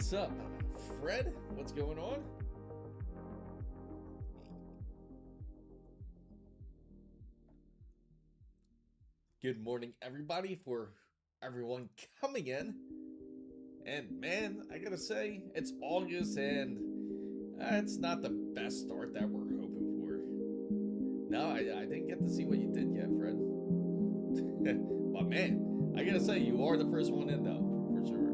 What's up, Fred? What's going on? Good morning, everybody, for everyone coming in. And man, I gotta say, it's August and it's not the best start that we're hoping for. No, I didn't get to see what you did yet, Fred. But man, I gotta say, you are the first one in, though, for sure.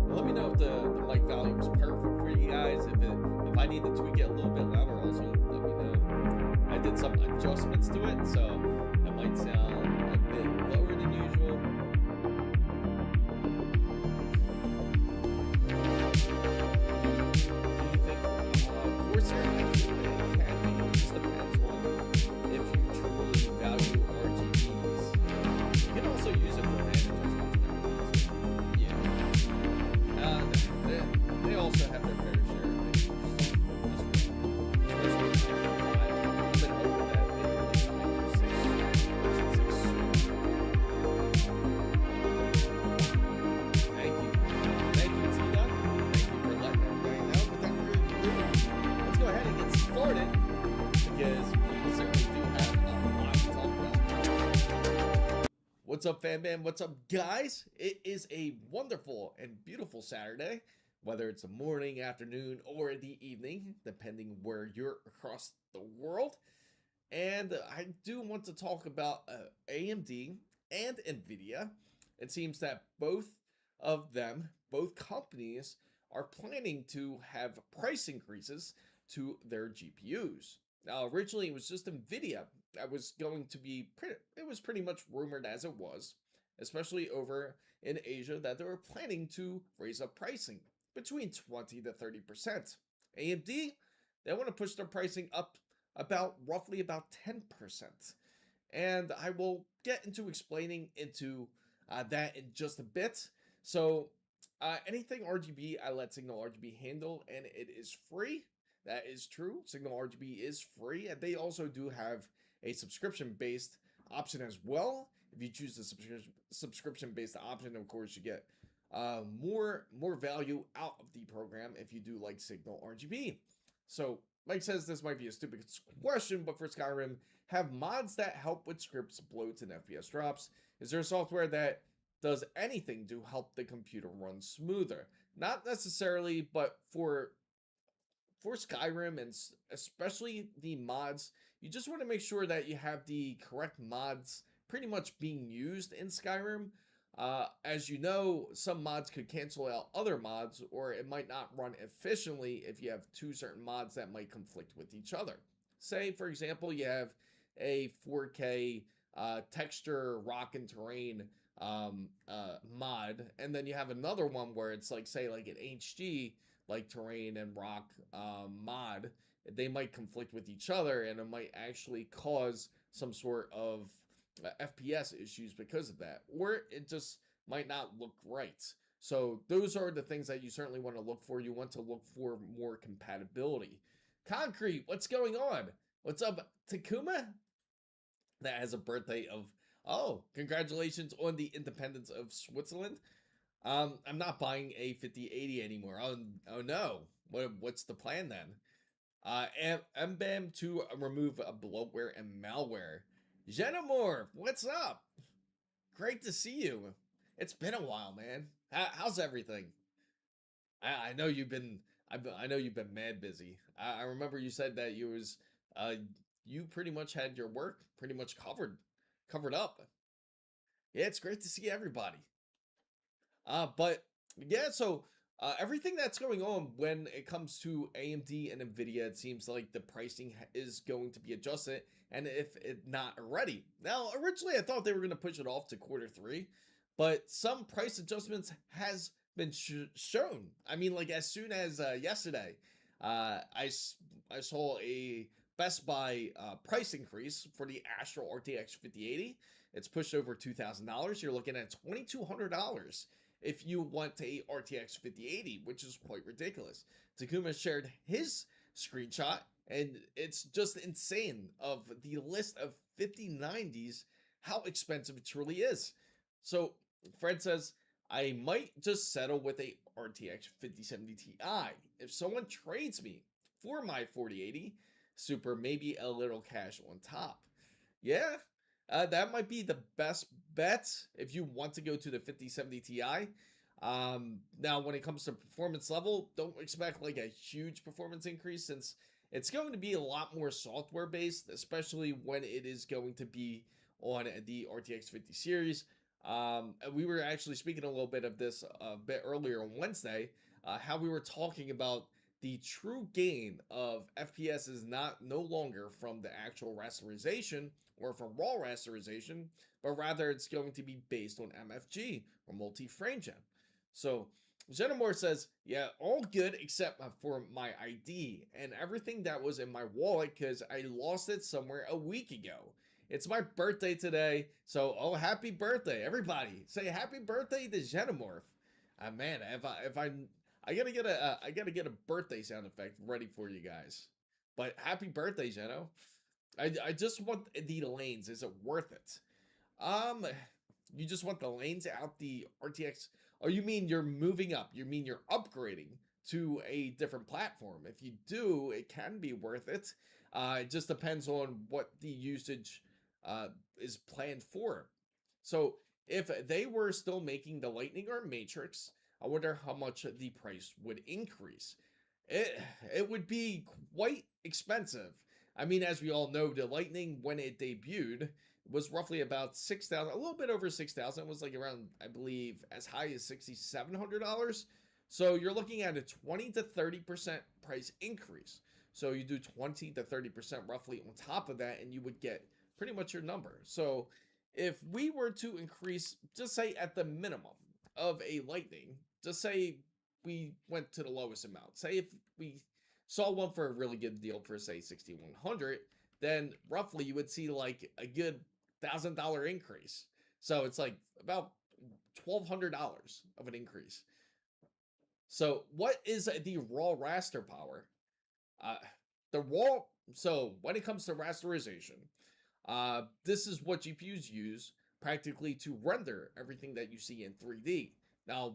Let me know if the mic volume is perfect for you guys. If I need to tweak it a little bit louder, also let me know. I did some adjustments to it, so it might sound a bit lower than usual. Do you think Corsair actually can be? It just depends on if you truly value RGBs. You can also use it for fan adjustments. Yeah. They also have their fair share of issues as well. Especially I've been hoping that they release the Maker 6 version 6 soon. Thank you. Thank you, Tina. Thank you for letting everybody know. Without further ado, let's go ahead and get started because we certainly do have a lot to talk about. What's up, fan band? What's up, guys? It is a wonderful and beautiful Saturday, whether it's the morning, afternoon, or the evening, depending where you're across the world. And I do want to talk about AMD and NVIDIA. It seems that both companies, are planning to have price increases to their GPUs. Now, originally it was just NVIDIA that was going to be it was pretty much rumored as it was, especially over in Asia, that they were planning to raise up pricing between 20 to 30%. AMD, they want to push their pricing up roughly about 10%. And I will get into explaining into that in just a bit. So anything RGB, I let Signal RGB handle, and it is free. That is true. Signal RGB is free, and they also do have a subscription-based option as well. If you choose the subscription-based option, of course, you get more value out of the program if you do like Signal RGB. So Mike says this might be a stupid question, but for Skyrim, have mods that help with scripts, bloats, and FPS drops? Is there software that does anything to help the computer run smoother? Not necessarily, but for Skyrim, and especially the mods, you just want to make sure that you have the correct mods pretty much being used in Skyrim. As you know, some mods could cancel out other mods, or it might not run efficiently if you have two certain mods that might conflict with each other. Say, for example, you have a 4K texture rock and terrain mod, and then you have another one where it's like, say, like an HG like terrain and rock mod. They might conflict with each other, and it might actually cause some sort of FPS issues because of that, or it just might not look right. So those are the things that you certainly want to look for. You want to look for more compatibility. Concrete, what's going on? What's up, Takuma? That has a birthday of, oh, congratulations on the independence of Switzerland. I'm not buying a 5080 anymore. Oh no. What's the plan then? MBAM to remove bloatware and malware. Jenamorph, what's up? Great to see you. It's been a while, man. How's everything? I know you've been mad busy. I remember you said that you pretty much had your work pretty much covered up. Yeah, it's great to see everybody. But yeah, so everything that's going on when it comes to AMD and NVIDIA, it seems like the pricing is going to be adjusted, and if it not already. Now, originally I thought they were going to push it off to Q3, but some price adjustments has been shown. I mean, like as soon as yesterday, I saw a Best Buy price increase for the Astro RTX 5080. It's pushed over $2,000. You're looking at $2,200 if you want a RTX 5080, which is quite ridiculous. Takuma shared his screenshot, and it's just insane of the list of 5090s, how expensive it truly is. So Fred says, I might just settle with a RTX 5070 Ti. If someone trades me for my 4080 Super, maybe a little cash on top. Yeah, that might be the best bet if you want to go to the 5070 Ti. Now, when it comes to performance level, don't expect like a huge performance increase since it's going to be a lot more software based, especially when it is going to be on the RTX 50 series. We were actually speaking a little bit of this a bit earlier on Wednesday, how we were talking about the true gain of FPS is no longer from the actual rasterization or from raw rasterization, but rather it's going to be based on MFG or multi-frame gen. So Jenamore says, yeah, all good except for my ID and everything that was in my wallet because I lost it somewhere a week ago. It's my birthday today, so happy birthday, everybody! Say happy birthday to Xenomorph. Man, I gotta get a birthday sound effect ready for you guys. But happy birthday, Geno. I just want the lanes. Is it worth it? Um, you just want the lanes out the RTX. Oh, you mean you're moving up? You mean you're upgrading to a different platform? If you do, it can be worth it. It just depends on what the usage is planned for. So if they were still making the Lightning or Matrix, I wonder how much the price would increase. It it would be quite expensive. I mean, as we all know, the Lightning when it debuted was roughly about 6,000, a little bit over 6,000. It was like around, I believe, as high as $6,700. So you're looking at a 20 to 30% price increase. So you do 20 to 30% roughly on top of that, and you would get pretty much your number. So if we were to increase, just say at the minimum of a Lightning, just say we went to the lowest amount. Say if we saw one for a really good deal for say 6,100, then roughly you would see like a good $1,000 increase. So it's like about $1,200 of an increase. So what is the raw raster power? Uh, the raw. So when it comes to rasterization, this is what GPUs use practically to render everything that you see in 3D. Now,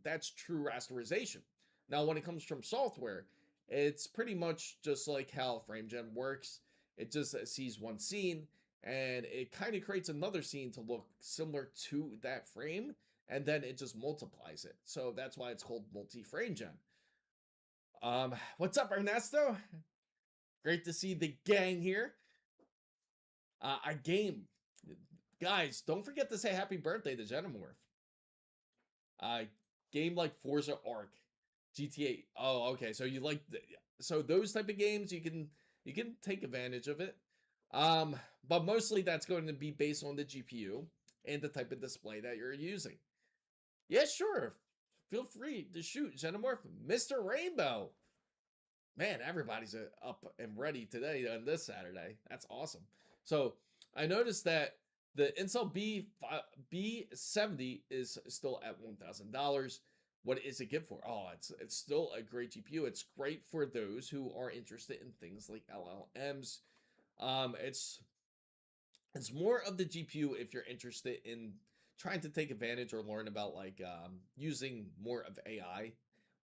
that's true rasterization. Now, when it comes from software, it's pretty much just like how FrameGen works. It just sees one scene and it kind of creates another scene to look similar to that frame, and then it just multiplies it. So that's why it's called multi-frame gen. What's up, Ernesto? Great to see the gang here. I game. Guys, don't forget to say happy birthday to Genomorph. Game like Forza Arc, GTA. Oh, okay. So you like so those type of games you can take advantage of it. But mostly that's going to be based on the GPU and the type of display that you're using. Yeah, sure. Feel free to shoot Genomorph, Mr. Rainbow. Man, everybody's up and ready today on this Saturday. That's awesome. So I noticed that the Intel B70 is still at $1,000. What is it good for? Oh, it's still a great GPU. It's great for those who are interested in things like LLMs. It's more of the GPU if you're interested in trying to take advantage or learn about like using more of AI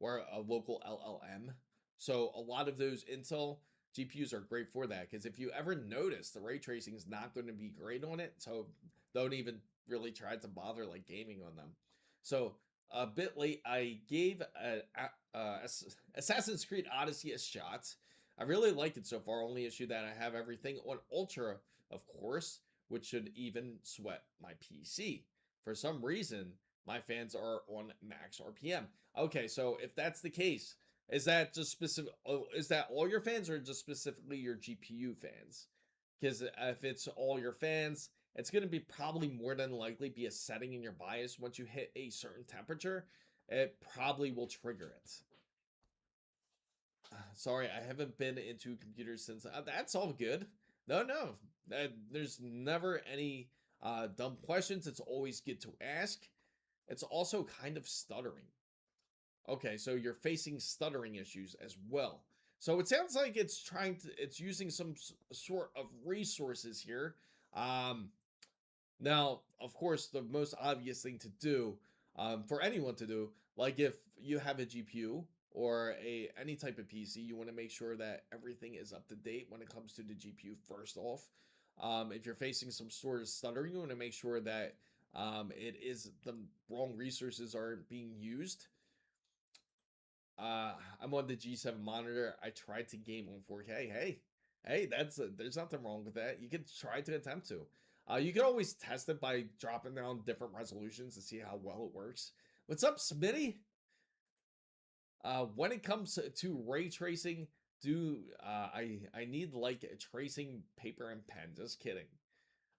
or a local LLM. So a lot of those Intel GPUs are great for that because if you ever notice the ray tracing is not going to be great on it, so don't even really try to bother like gaming on them. So a bit late, I gave Assassin's Creed Odyssey a shot. I really like it so far. Only issue that I have everything on Ultra, of course, which should even sweat my PC. For some reason, my fans are on max RPM. Okay, so if that's the case, is that just specific? Is that all your fans or just specifically your GPU fans? Because if it's all your fans, it's going to be probably more than likely be a setting in your BIOS. Once you hit a certain temperature, it probably will trigger it. Sorry, I haven't been into computers since. That's all good. No, there's never any dumb questions. It's always good to ask. It's also kind of stuttering. Okay, so you're facing stuttering issues as well. So it sounds like it's using some sort of resources here. Now, of course, the most obvious thing to do for anyone to do, like if you have a GPU or a any type of PC, you want to make sure that everything is up to date when it comes to the GPU. First off, if you're facing some sort of stutter, you want to make sure that it is the wrong resources are being used. I'm on the G7 monitor. I tried to game on 4K. Hey, there's nothing wrong with that. You could try to attempt to. You can always test it by dropping down different resolutions to see how well it works. What's up, Smitty? When it comes to ray tracing, do I need like a tracing paper and pen? Just kidding.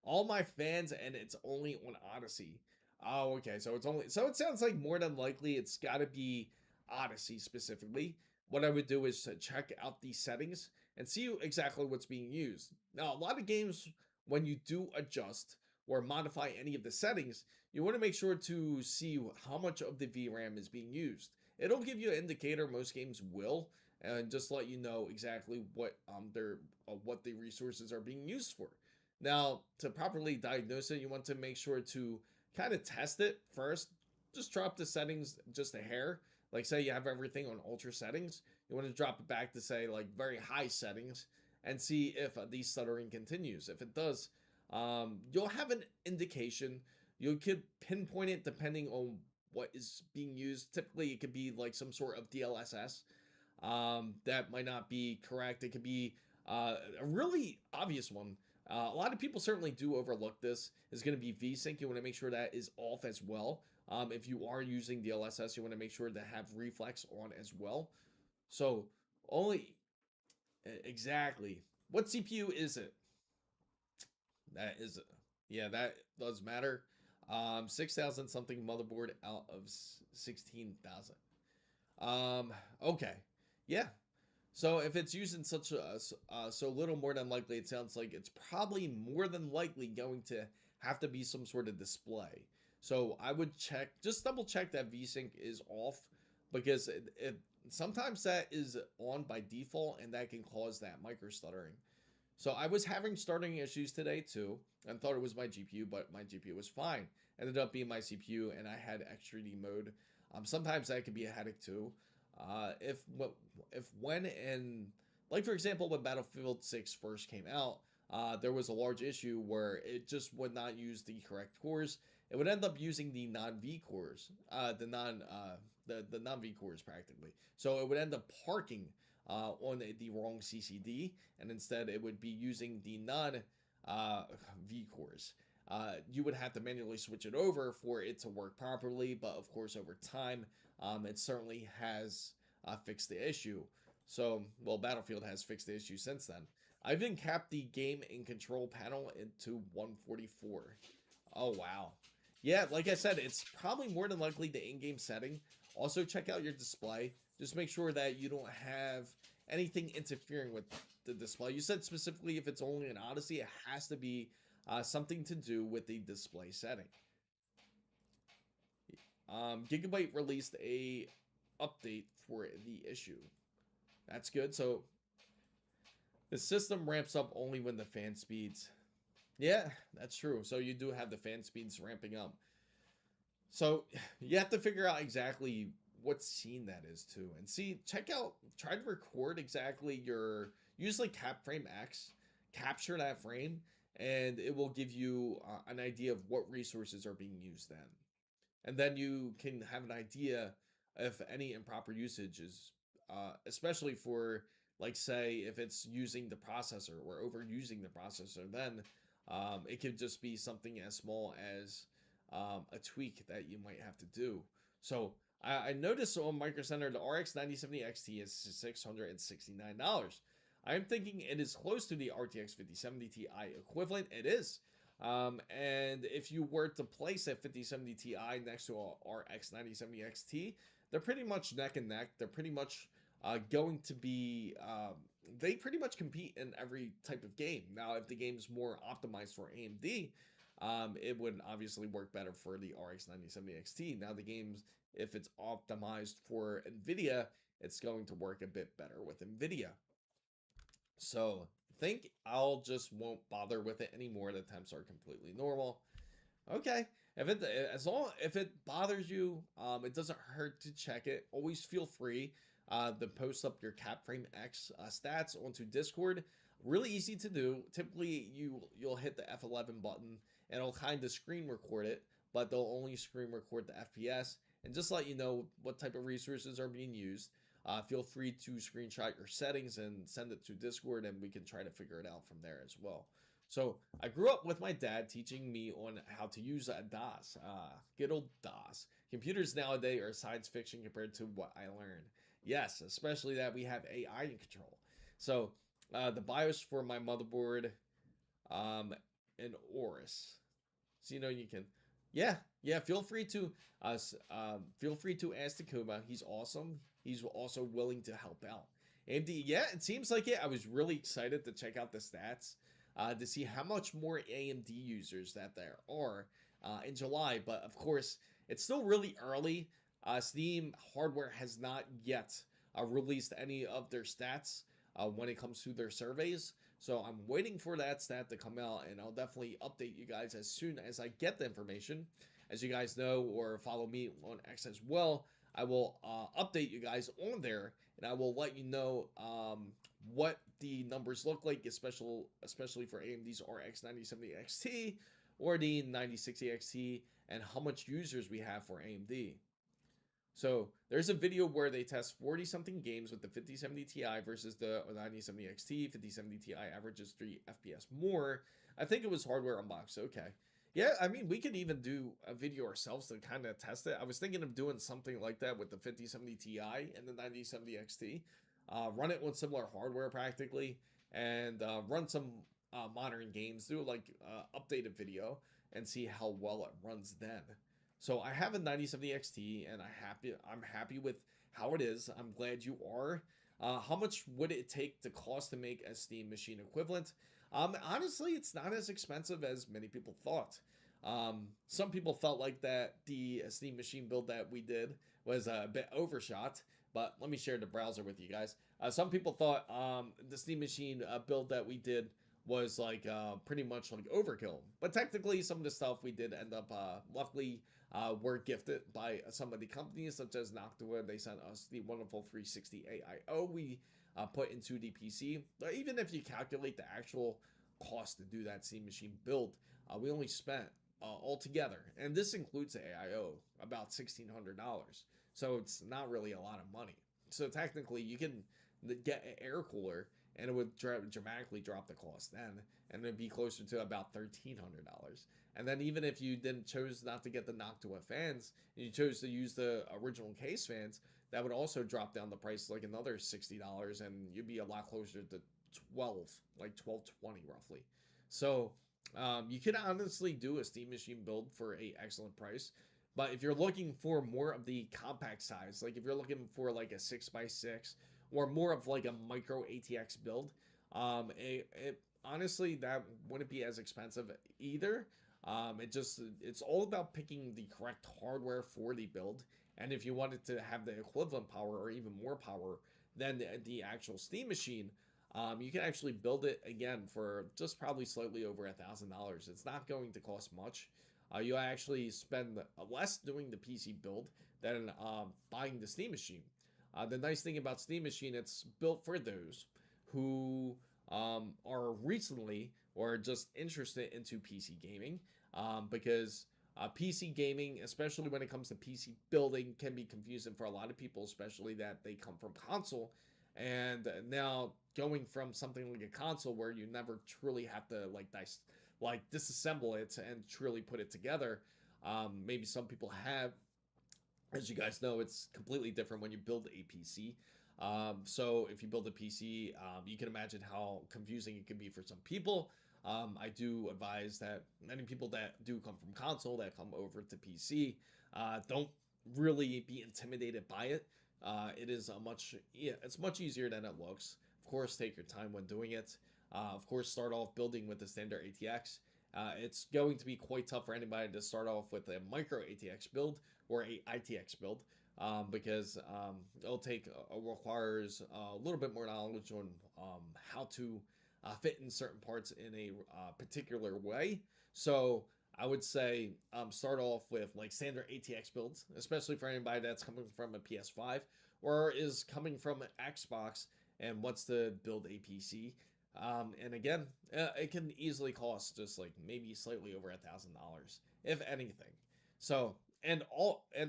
All my fans, and it's only on Odyssey. Oh, okay. So it's only so it sounds like more than likely it's got to be Odyssey specifically. What I would do is to check out these settings and see exactly what's being used. Now, a lot of games, when you do adjust or modify any of the settings, you want to make sure to see how much of the VRAM is being used. It'll give you an indicator. Most games will, and just let you know exactly what the resources are being used for. Now, to properly diagnose it, you want to make sure to kind of test it first. Just drop the settings just a hair. Like, say you have everything on ultra settings, you want to drop it back to say like very high settings and see if the stuttering continues. If it does, you'll have an indication. You could pinpoint it depending on what is being used. Typically, it could be like some sort of DLSS that might not be correct. It could be a really obvious one. A lot of people certainly do overlook this. Is going to be VSync. You want to make sure that is off as well. If you are using DLSS, you want to make sure to have reflex on as well. So only exactly what CPU is it? That is, yeah, that does matter. 6,000 something motherboard out of 16,000. Okay, yeah. So if it's using such so little, more than likely, it sounds like it's probably more than likely going to have to be some sort of display. So I would check, just double check that VSync is off, because sometimes that is on by default, and that can cause that micro stuttering. So I was having starting issues today too, and thought it was my GPU, but my GPU was fine. Ended up being my CPU, and I had XTRD mode. Sometimes that could be a headache too. If when and like for example when Battlefield 6 first came out, there was a large issue where it just would not use the correct cores. It would end up using the non-V cores, the non-V cores practically. So it would end up parking on the wrong CCD, and instead it would be using the non V cores. You would have to manually switch it over for it to work properly, but of course, over time, it certainly has fixed the issue. So, well, Battlefield has fixed the issue since then. I've even capped the game and control panel into 144. Oh, wow. Yeah, like I said, it's probably more than likely the in-game setting. Also, check out your display. Just make sure that you don't have anything interfering with the display. You said specifically if it's only an Odyssey, it has to be something to do with the display setting. Gigabyte released a update for the issue. That's good. So the system ramps up only when the fan speeds. Yeah, that's true. So you do have the fan speeds ramping up. So you have to figure out exactly what scene that is too, and see, check out, try to record exactly your, usually cap frame X, capture that frame, and it will give you an idea of what resources are being used then. And then you can have an idea if any improper usage is, especially for, like, say, if it's using the processor or overusing the processor, then it could just be something as small as a tweak that you might have to do. So I noticed on Micro Center the RX 9070 XT is $669. I'm thinking it is close to the RTX 5070 Ti equivalent. It is. And if you were to place a 5070 Ti next to a RX 9070 XT, they're pretty much neck and neck. They're pretty much going to be, they pretty much compete in every type of game. Now, if the game is more optimized for AMD, it would obviously work better for the RX 9070 XT. Now, the games, if it's optimized for NVIDIA, it's going to work a bit better with NVIDIA. So, I think I'll just won't bother with it anymore. The temps are completely normal. Okay. If it bothers you, it doesn't hurt to check it. Always feel free to post up your Capframe X stats onto Discord. Really easy to do. Typically, you'll hit the F11 button and it'll kind of screen record it, but they'll only screen record the FPS and just let you know what type of resources are being used. Feel free to screenshot your settings and send it to Discord, and we can try to figure it out from there as well. So I grew up with my dad teaching me on how to use DOS, good old DOS. Computers nowadays are science fiction compared to what I learned. Yes, especially that we have AI in control. So the BIOS for my motherboard, an Oris. So you can, yeah. Feel free to ask Takuma. He's awesome. He's also willing to help out. AMD, yeah, it seems like it. I was really excited to check out the stats to see how much more AMD users that there are in July. But of course, it's still really early. Steam hardware has not yet released any of their stats when it comes to their surveys. So I'm waiting for that stat to come out, and I'll definitely update you guys as soon as I get the information. As you guys know, or follow me on X as well, I will update you guys on there, and I will let you know what the numbers look like, especially for AMD's RX 9070 XT or the 9060 XT, and how much users we have for AMD. So there's a video where they test 40 something games with the 5070 Ti versus the 9070 XT. 5070 Ti averages 3 FPS more. I think it was hardware unboxed. Okay. Yeah, I mean, we could even do a video ourselves to kind of test it. I was thinking of doing something like that with the 5070 Ti and the 9070 XT. Run it with similar hardware practically, and run some modern games. Do like updated video and see how well it runs then. So I have a 9070 XT, and I'm happy with how it is. I'm glad you are. How much would it take to cost to make a Steam machine equivalent? Honestly, it's not as expensive as many people thought. Some people felt like that the Steam machine build that we did was a bit overshot, but let me share the browser with you guys. Some people thought the Steam machine build that we did was like pretty much like overkill, but technically some of the stuff we did end up luckily were gifted by some of the companies such as Noctua. They sent us the wonderful 360 AIO we put into the PC. But even if you calculate the actual cost to do that Steam machine build, we only spent altogether, and this includes the AIO, about $1,600. So it's not really a lot of money. So technically, you can get an air cooler, and it would dramatically drop the cost then, and it'd be closer to about $1,300. And then even if you didn't chose not to get the Noctua fans, and you chose to use the original case fans, that would also drop down the price like another $60, and you'd be a lot closer to 12, like 1220 roughly. So you could honestly do a Steam machine build for a excellent price. But if you're looking for more of the compact size, like if you're looking for like a 6x6 or more of like a micro ATX build, honestly, that wouldn't be as expensive either. It's all about picking the correct hardware for the build. And if you wanted to have the equivalent power or even more power than the actual Steam machine, you can actually build it again for just probably slightly over $1,000. It's not going to cost much. You actually spend less doing the PC build than buying the Steam machine. The nice thing about Steam machine, it's built for those who are recently or just interested into PC gaming, because PC gaming, especially when it comes to PC building, can be confusing for a lot of people, especially that they come from console. And now going from something like a console where you never truly have to like disassemble it and truly put it together. Maybe some people have. As you guys know, it's completely different when you build a PC. So if you build a PC, you can imagine how confusing it can be for some people. I do advise that many people that do come from console that come over to PC don't really be intimidated by it. It's much easier than it looks. Of course, take your time when doing it. Of course, start off building with the standard ATX. It's going to be quite tough for anybody to start off with a micro ATX build or a ITX build, because requires a little bit more knowledge on how to fit in certain parts in a particular way. So I would say start off with like standard ATX builds, especially for anybody that's coming from a PS5 or is coming from an Xbox and wants to build a PC. And again, it can easily cost just like maybe slightly over $1,000, if anything. So and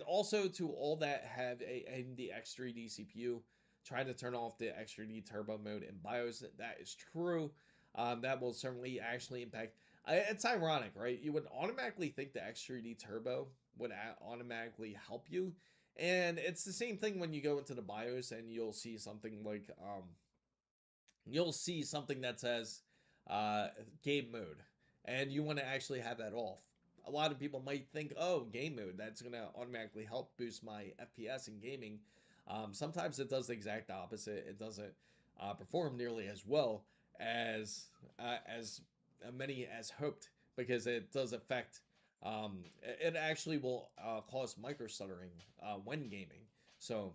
also to all that have a AMD X3D CPU, try to turn off the X3D turbo mode in BIOS. That is true. That will certainly actually impact. It's ironic, right? You would automatically think the X3D turbo would automatically help you, and it's the same thing when you go into the BIOS and you'll see something that says uh, game mode, and you want to actually have that off. A lot of people might think, oh, game mode, that's going to automatically help boost my FPS in gaming. Sometimes it does the exact opposite. It doesn't perform nearly as well as many as hoped, because it does affect. It actually will cause micro stuttering when gaming. So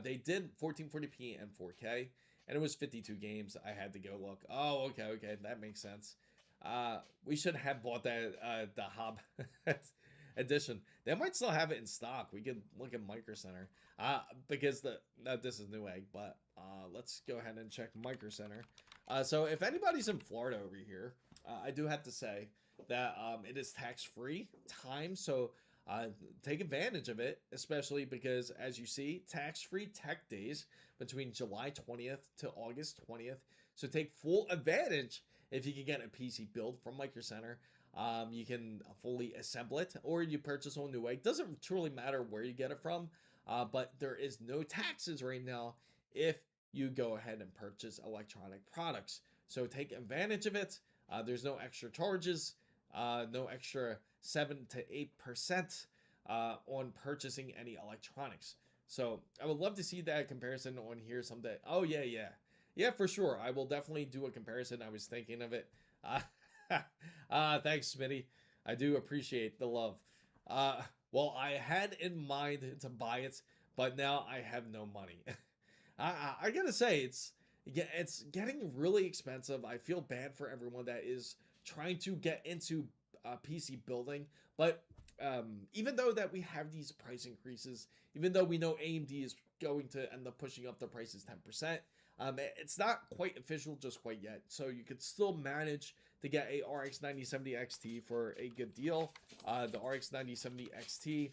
they did 1440p and 4K, and it was 52 games. I had to go look. Oh, okay, that makes sense. We should have bought that the Hob edition. They might still have it in stock. We could look at Micro Center. Because this is Newegg, but let's go ahead and check Micro Center. So if anybody's in Florida over here, I do have to say that it is tax-free time. So take advantage of it, especially because, as you see, tax-free tech days between July 20th to August 20th. So take full advantage if you can get a PC build from Micro Center. You can fully assemble it, or you purchase on Newegg. Doesn't truly matter where you get it from, but there is no taxes right now if you go ahead and purchase electronic products. So take advantage of it. There's no extra charges, no extra 7 to 8% on purchasing any electronics. So I would love to see that comparison on here someday. Oh yeah, for sure. I will definitely do a comparison. I was thinking of it. Thanks, Smitty. I do appreciate the love. Well, I had in mind to buy it, but now I have no money. I gotta say, it's getting really expensive. I feel bad for everyone that is trying to get into PC building, but even though that we have these price increases, even though we know AMD is going to end up pushing up the prices 10%, it's not quite official just quite yet. So you could still manage to get a RX 9070 XT for a good deal. The RX 9070 XT,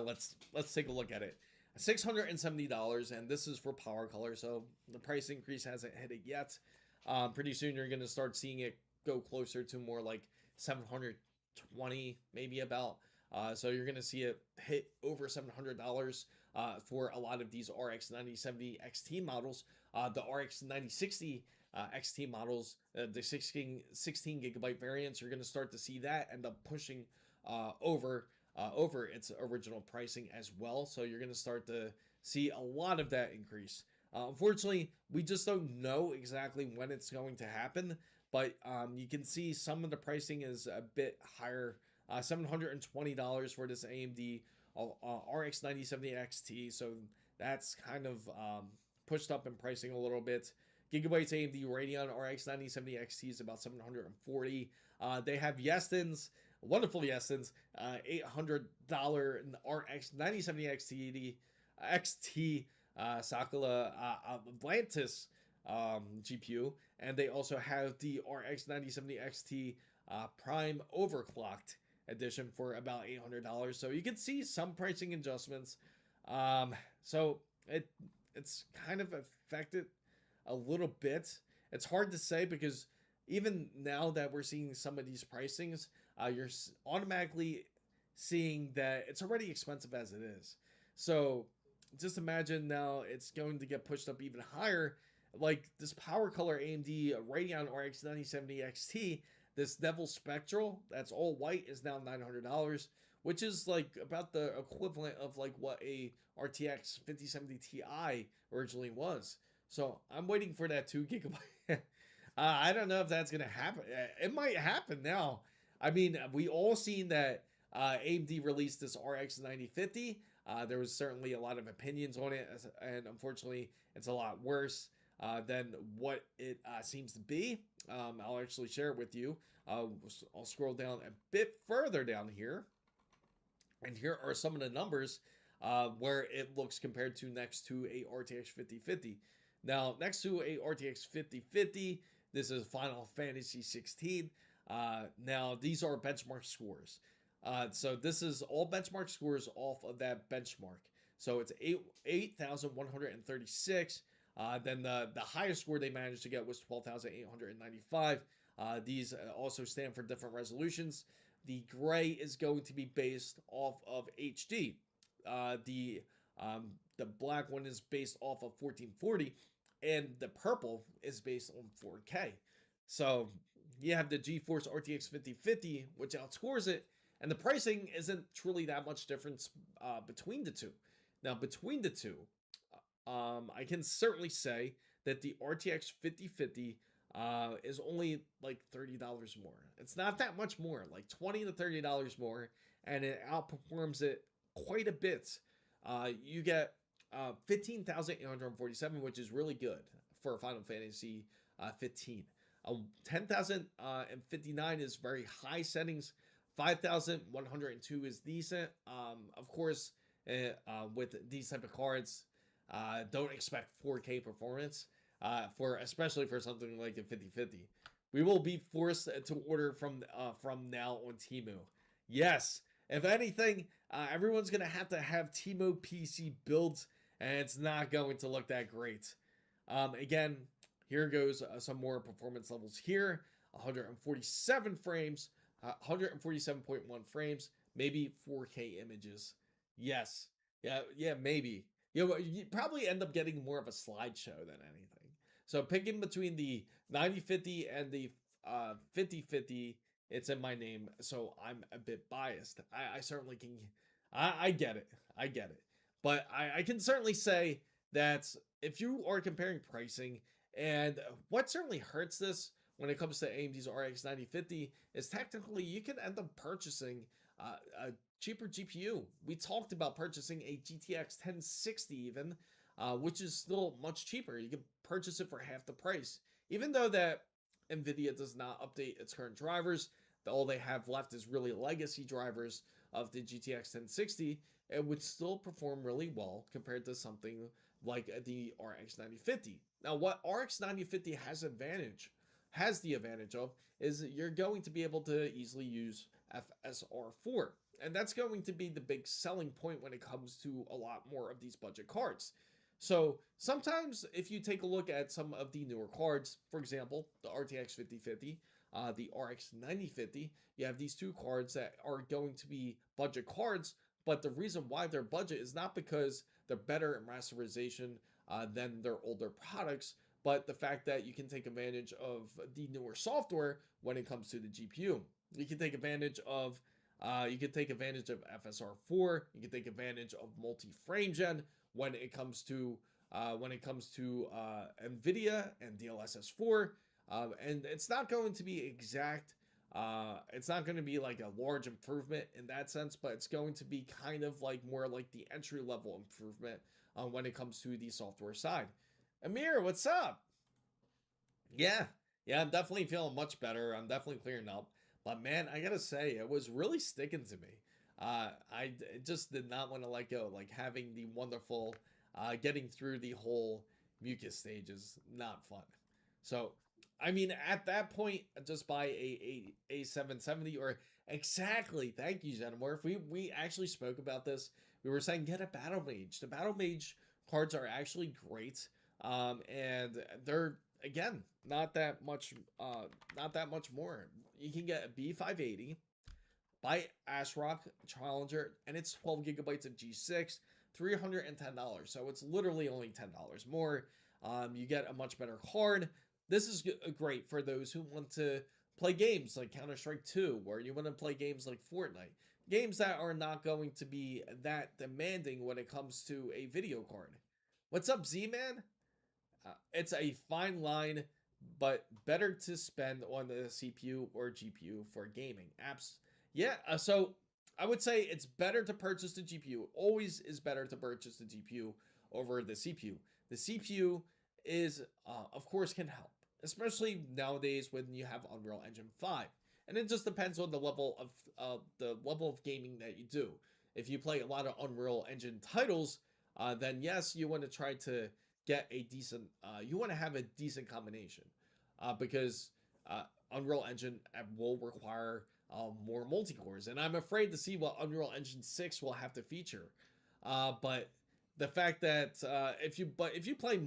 let's take a look at it. $670, and this is for power color, so the price increase hasn't hit it yet. Pretty soon you're going to start seeing it go closer to more like 720, maybe about. So you're going to see it hit over $700 for a lot of these RX 9070 XT models. The RX 9060 XT models, the 16 gigabyte variants, you're going to start to see that end up pushing over its original pricing as well. So you're going to start to see a lot of that increase. Unfortunately, we just don't know exactly when it's going to happen, but you can see some of the pricing is a bit higher. $720 for this AMD RX 9070 XT, so that's kind of pushed up in pricing a little bit. Gigabytes AMD Radeon RX 9070 XT is about $740. They have Yeston's, wonderful Yeston's, $800 RX 9070 XT Sakura Atlantis GPU, and they also have the RX 9070 XT Prime Overclocked edition for about $800. So you can see some pricing adjustments. So it's kind of affected a little bit. It's hard to say because even now that we're seeing some of these pricings, you're automatically seeing that it's already expensive as it is. So just imagine now it's going to get pushed up even higher. Like this power color AMD Radeon RX 9070 XT, this Devil Spectral that's all white is now $900, which is like about the equivalent of like what a RTX 5070 Ti originally was. So I'm waiting for that 2 gigabyte. I don't know if that's gonna happen. It might happen now. I mean, we all seen that AMD released this RX 9050. There was certainly a lot of opinions on it, and unfortunately, it's a lot worse. than what it seems to be. I'll actually share it with you. I'll scroll down a bit further down here, and here are some of the numbers where it looks compared to next to a RTX 5050. Now, next to a RTX 5050, this is Final Fantasy 16. Now, these are benchmark scores. So this is all benchmark scores off of that benchmark. So it's 8,136. Then the highest score they managed to get was 12,895. These also stand for different resolutions. The gray is going to be based off of HD. The black one is based off of 1440, and the purple is based on 4K. So you have the GeForce RTX 5050, which outscores it, and the pricing isn't truly that much difference between the two. Now, between the two, I can certainly say that the RTX 5050 is only like $30 more. It's not that much more, like $20 to $30 more, and it outperforms it quite a bit. You get 15,847, which is really good for Final Fantasy 15. 10,059 is very high settings. 5,102 is decent. Of course, with these type of cards, don't expect 4K performance especially for something like a 5050. We will be forced to order from now on Temu. Yes, if anything, everyone's gonna have Temu PC builds, and it's not going to look that great. Again, here goes some more performance levels here. 147 frames, 147.1 frames, maybe 4K images. Yes, yeah, maybe. You probably end up getting more of a slideshow than anything. So picking between the 9050 and the 5050, it's in my name, so I'm a bit biased. I certainly can. I get it. I get it. But I can certainly say that if you are comparing pricing, and what certainly hurts this when it comes to AMD's RX 9050 is technically you can end up purchasing a cheaper GPU. We talked about purchasing a GTX 1060 even, which is still much cheaper. You can purchase it for half the price. Even though that NVIDIA does not update its current drivers, all they have left is really legacy drivers of the GTX 1060, it would still perform really well compared to something like the RX 9050. Now, what RX 9050 has the advantage of is that you're going to be able to easily use FSR4. And that's going to be the big selling point when it comes to a lot more of these budget cards. So sometimes if you take a look at some of the newer cards, for example, the RTX 5050, the RX 9050, you have these two cards that are going to be budget cards, but the reason why they're budget is not because they're better in rasterization than their older products, but the fact that you can take advantage of the newer software when it comes to the GPU. You can take advantage of FSR4. You can take advantage of multi-frame gen when it comes to NVIDIA and DLSS4. And it's not going to be exact. It's not going to be like a large improvement in that sense, but it's going to be kind of like more like the entry level improvement when it comes to the software side. Amir, what's up? Yeah, I'm definitely feeling much better. I'm definitely clearing up. But man, I gotta say, it was really sticking to me. I just did not want to let go. Like having the wonderful, getting through the whole mucus stage is not fun. So, I mean, at that point, just buy a 770 or exactly. Thank you, Xenomorph. We actually spoke about this. We were saying get a Battle Mage. The Battle Mage cards are actually great, and they're again not that much more. You can get a B580 by ASRock Challenger, and it's 12 gigabytes of G6, $310. So it's literally only $10 more. You get a much better card. This is great for those who want to play games like Counter-Strike 2, or you want to play games like Fortnite. Games that are not going to be that demanding when it comes to a video card. What's up, Z-Man? It's a fine line, but better to spend on the CPU or GPU for gaming apps. Yeah, so I would say it's better to purchase the GPU. Always is better to purchase the GPU over the CPU. The CPU is, of course, can help, especially nowadays when you have Unreal Engine 5. And it just depends on the level of gaming that you do. If you play a lot of Unreal Engine titles, then yes, you want to try to get a decent, you want to have a decent combination, because Unreal Engine will require more multi-cores, and I'm afraid to see what Unreal Engine 6 will have to feature. But the fact that if you play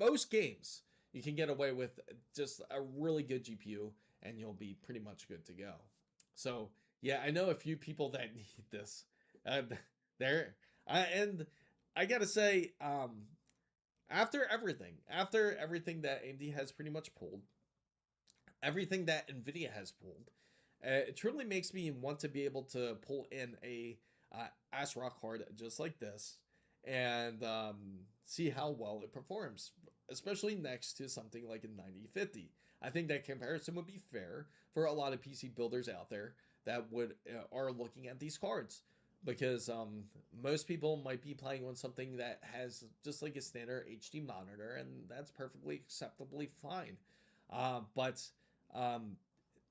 most games, you can get away with just a really good GPU, and you'll be pretty much good to go. So yeah, I know a few people that need this. Uh, there, and I gotta say, after everything that AMD has pretty much pulled, everything that NVIDIA has pulled, it truly makes me want to be able to pull in a ASRock card just like this, and see how well it performs, especially next to something like a 9050. I think that comparison would be fair for a lot of PC builders out there that would are looking at these cards, because most people might be playing on something that has just like a standard HD monitor, and that's perfectly acceptably fine. But um,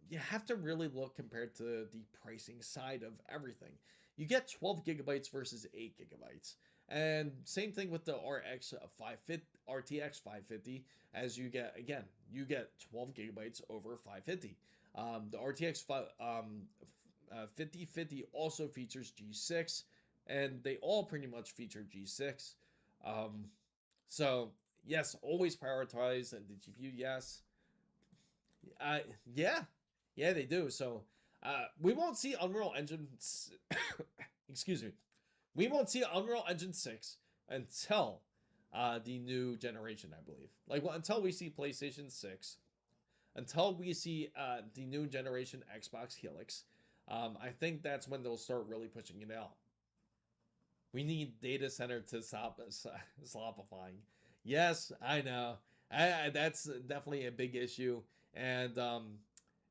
you have to really look compared to the pricing side of everything. You get 12 gigabytes versus 8 gigabytes. And same thing with the RTX 550, as you get, again, you get 12 gigabytes over 550. The RTX 5050 also features G6, and they all pretty much feature G6. Um, so, yes, always prioritize the GPU, yes. Uh, yeah, yeah, they do. So, we won't see Unreal Engine. Excuse me. We won't see Unreal Engine 6 until the new generation, I believe. Like, well, until we see PlayStation 6, until we see the new generation Xbox Helix, I think that's when they'll start really pushing it out. We need data center to stop sloppifying. Yes, I know. That's definitely a big issue, and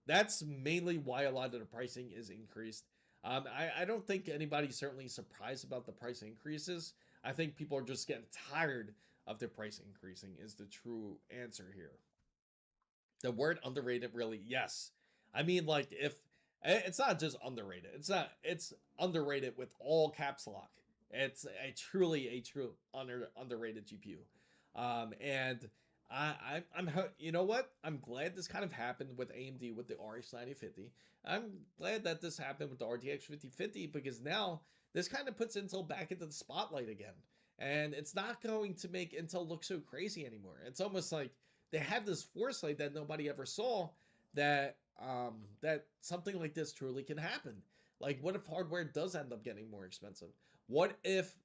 that's mainly why a lot of the pricing is increased. I don't think anybody's certainly surprised about the price increases. I think people are just getting tired of the price increasing, is the true answer here. The word underrated, really, yes. I mean, like, if it's not just underrated, it's underrated with all caps lock. It's a true underrated GPU. And I'm you know what? I'm glad this kind of happened with AMD with the RX 9050. I'm glad that this happened with the RTX 5050, because now this kind of puts Intel back into the spotlight again. And it's not going to make Intel look so crazy anymore. It's almost like they had this foresight that nobody ever saw, that that something like this truly can happen. Like, what if hardware does end up getting more expensive? What if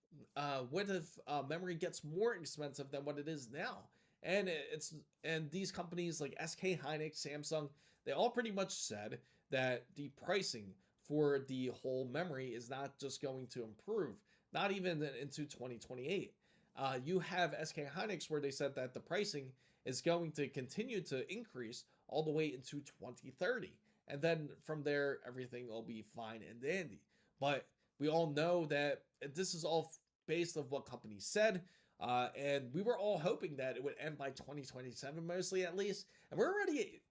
memory gets more expensive than what it is now? And these companies like SK Hynix, Samsung, they all pretty much said that the pricing for the whole memory is not just going to improve, not even into 2028. You have SK Hynix where they said that the pricing is going to continue to increase all the way into 2030. And then from there, everything will be fine and dandy. But we all know that this is all based on what companies said. And we were all hoping that it would end by 2027, mostly at least. And we're already,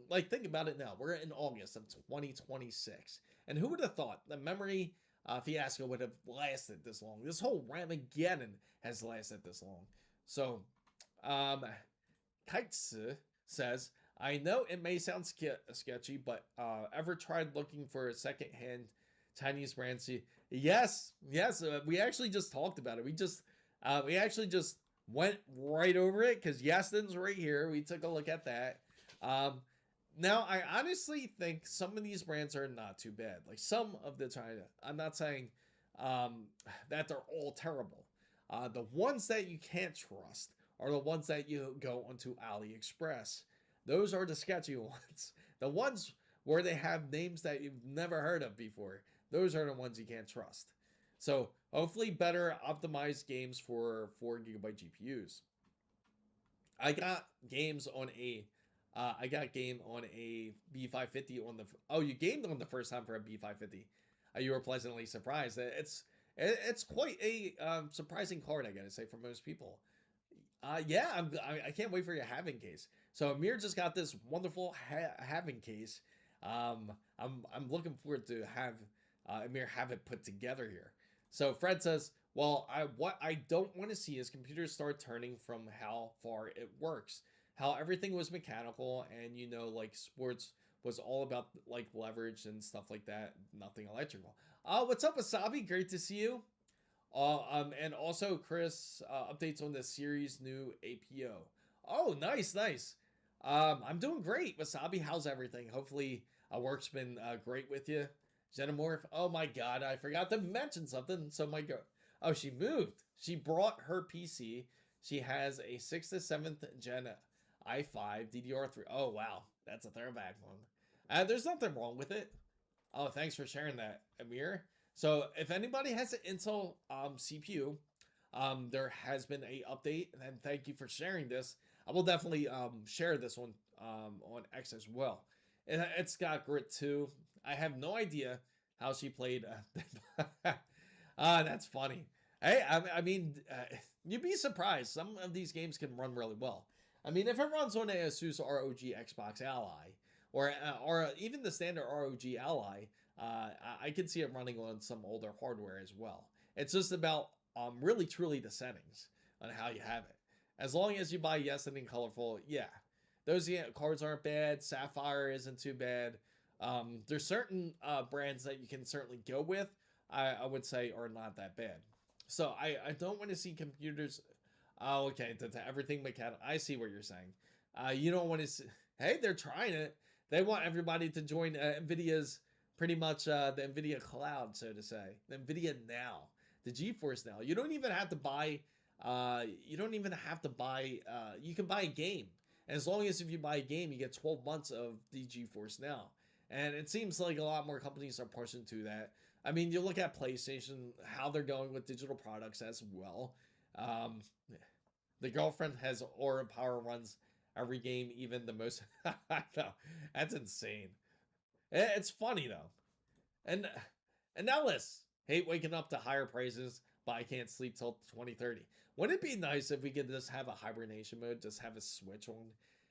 like, think about it now. We're in August of 2026. And who would have thought the memory fiasco would have lasted this long? This whole Ramageddon has lasted this long. So, Kaitsu says, I know it may sound sketchy, but ever tried looking for a second-hand Chinese brand? Yes, yes. We actually just talked about it. We actually just went right over it because Yastin's right here. We took a look at that. Now, I honestly think some of these brands are not too bad. Like some of the China, I'm not saying that they're all terrible. The ones that you can't trust are the ones that you go onto AliExpress. Those are the sketchy ones. The ones where they have names that you've never heard of before. Those are the ones you can't trust. So hopefully better optimized games for 4 gigabyte GPUs. I got games on a I got game on a B550 on the. Oh, you gamed on the first time for a B550. You were pleasantly surprised. It's quite a surprising card, I gotta say, for most people. Yeah, I can't wait for your having case. So Amir just got this wonderful having case. I'm looking forward to have Amir have it put together here. So Fred says, "Well, what I don't want to see is computers start turning from how far it works, how everything was mechanical, and like sports was all about like leverage and stuff like that, nothing electrical." What's up, Wasabi? Great to see you. And also Chris updates on the series new APO. Oh, nice, nice. I'm doing great. Wasabi, how's everything? Hopefully, work's been great with you. Xenomorph. Oh my God, I forgot to mention something. So my girl. Oh, she moved. She brought her PC. She has a 6th to 7th gen i5 DDR3. Oh wow, that's a throwback one. There's nothing wrong with it. Oh, thanks for sharing that, Amir. So if anybody has an Intel CPU, there has been a update, and thank you for sharing this. I will definitely share this one on X as well. It's got grit too. I have no idea how she played. That's funny. Hey, I mean, you'd be surprised. Some of these games can run really well. I mean, if it runs on a ASUS ROG Xbox Ally, or even the standard ROG Ally, I can see it running on some older hardware as well. It's just about really truly the settings on how you have it. As long as you buy Yes and Colorful, yeah, those cards aren't bad. Sapphire isn't too bad. There's certain brands that you can certainly go with. I would say are not that bad. So I don't want to see computers. Oh, okay, to everything mechanical. I see what you're saying. You don't want to see. Hey, they're trying it. They want everybody to join NVIDIA's pretty much the NVIDIA cloud, so to say. The NVIDIA Now, the GeForce Now. You don't even have to buy. You don't even have to buy. You can buy a game, and as long as if you buy a game, you get 12 months of the GeForce Now. And it seems like a lot more companies are pushing to that. I mean, you look at PlayStation, how they're going with digital products as well. Um, the girlfriend has aura power runs every game, even the most. No, that's insane. It's funny though, and now list. Hate waking up to higher prices, but I can't sleep till 2030. Wouldn't it be nice if we could just have a hibernation mode, just have a switch on,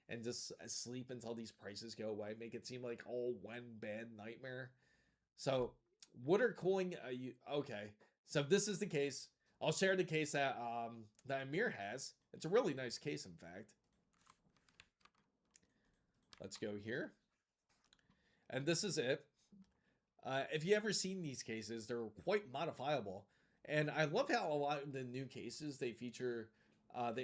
and just sleep until these prices go away? Make it seem like oh, one bad nightmare. So, water cooling. Okay? So if this is the case, I'll share the case that Amir has. It's a really nice case, in fact. Let's go here. And this is it. If you ever seen these cases, they're quite modifiable. And I love how a lot of the new cases they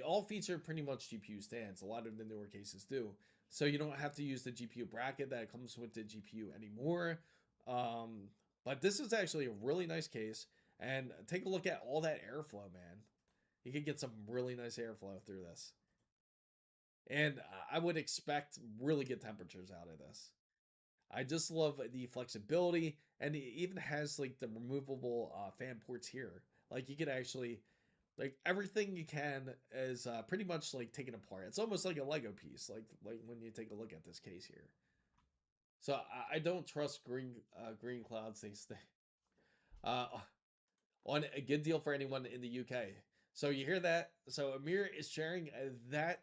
all feature pretty much GPU stands. A lot of the newer cases do. So you don't have to use the GPU bracket that comes with the GPU anymore. But this is actually a really nice case. And take a look at all that airflow, man. You could get some really nice airflow through this. And I would expect really good temperatures out of this. I just love the flexibility, and it even has like the removable fan ports here. Like you could actually, like everything you can is pretty much like taken apart. It's almost like a Lego piece, like when you take a look at this case here. So I don't trust green clouds. They stay uh, on a good deal for anyone in the UK. So you hear that? So Amir is sharing that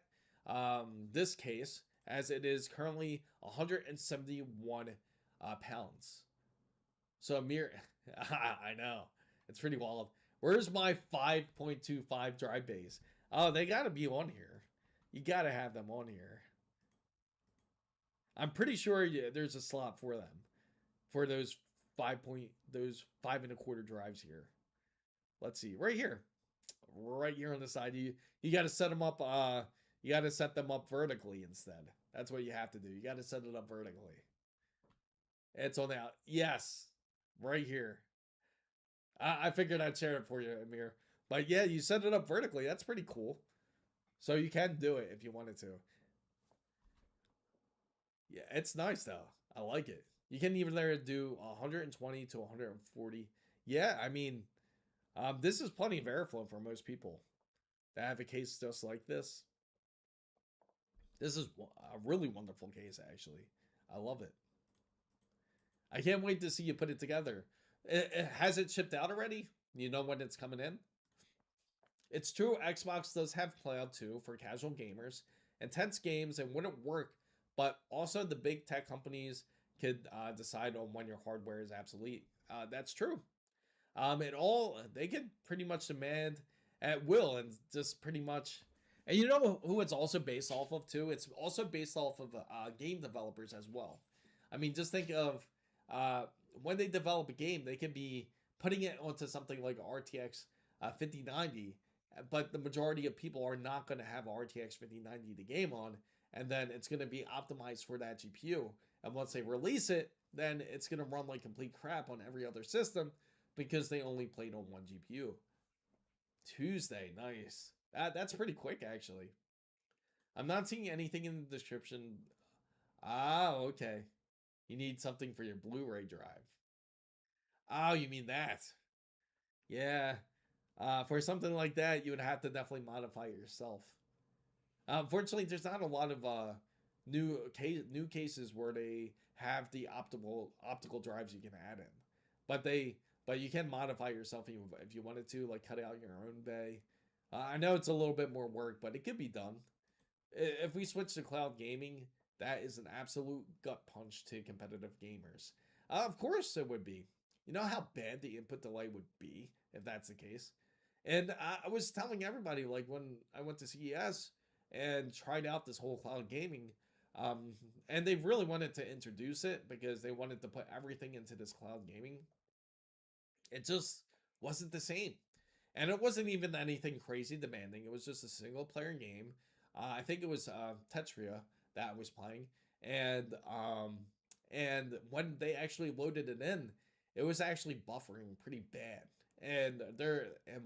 this case as it is currently 171 pounds. So Amir, I know it's pretty wild. Where's my 5.25 drive bays? Oh, they got to be on here. You got to have them on here. I'm pretty sure there's a slot for them for those those 5.25 drives here. Let's see, right here on the side. You got to set them up. You got to set them up vertically instead. That's what you have to do. You got to set it up vertically. It's on the out. Yes, right here. I figured I'd share it for you, Amir. But yeah, you set it up vertically. That's pretty cool. So you can do it if you wanted to. Yeah, it's nice though. I like it. You can even there do 120 to 140. Yeah, I mean, this is plenty of airflow for most people that have a case just like this. This is a really wonderful case, actually. I love it. I can't wait to see you put it together. Has it shipped out already? You know when it's coming in? It's true, Xbox does have cloud too for casual gamers. Intense games and wouldn't work, but also the big tech companies could decide on when your hardware is obsolete. That's true. It all they could pretty much demand at will and just pretty much. And you know who it's also based off of too? It's also based off of game developers as well. I mean, just think of uh, when they develop a game, they can be putting it onto something like RTX 5090, but the majority of people are not going to have RTX 5090 to game on, and then it's going to be optimized for that GPU. And once they release it, then it's going to run like complete crap on every other system because they only played on one GPU. Tuesday, nice. That's pretty quick, actually. I'm not seeing anything in the description. Ah, okay. You need something for your Blu-ray drive. Oh, you mean that? Yeah. For something like that, you would have to definitely modify it yourself. Unfortunately, there's not a lot of new cases where they have the optical drives you can add in, but you can modify yourself if you wanted to, like cut out your own bay. I know it's a little bit more work, but it could be done. If we switch to cloud gaming, that is an absolute gut punch to competitive gamers. Of course, it would be. You know how bad the input delay would be if that's the case. And I was telling everybody, like when I went to CES and tried out this whole cloud gaming, and they really wanted to introduce it because they wanted to put everything into this cloud gaming. It just wasn't the same. And it wasn't even anything crazy demanding. It was just a single player game. I think it was Tetria that I was playing, and when they actually loaded it in, it was actually buffering pretty bad. And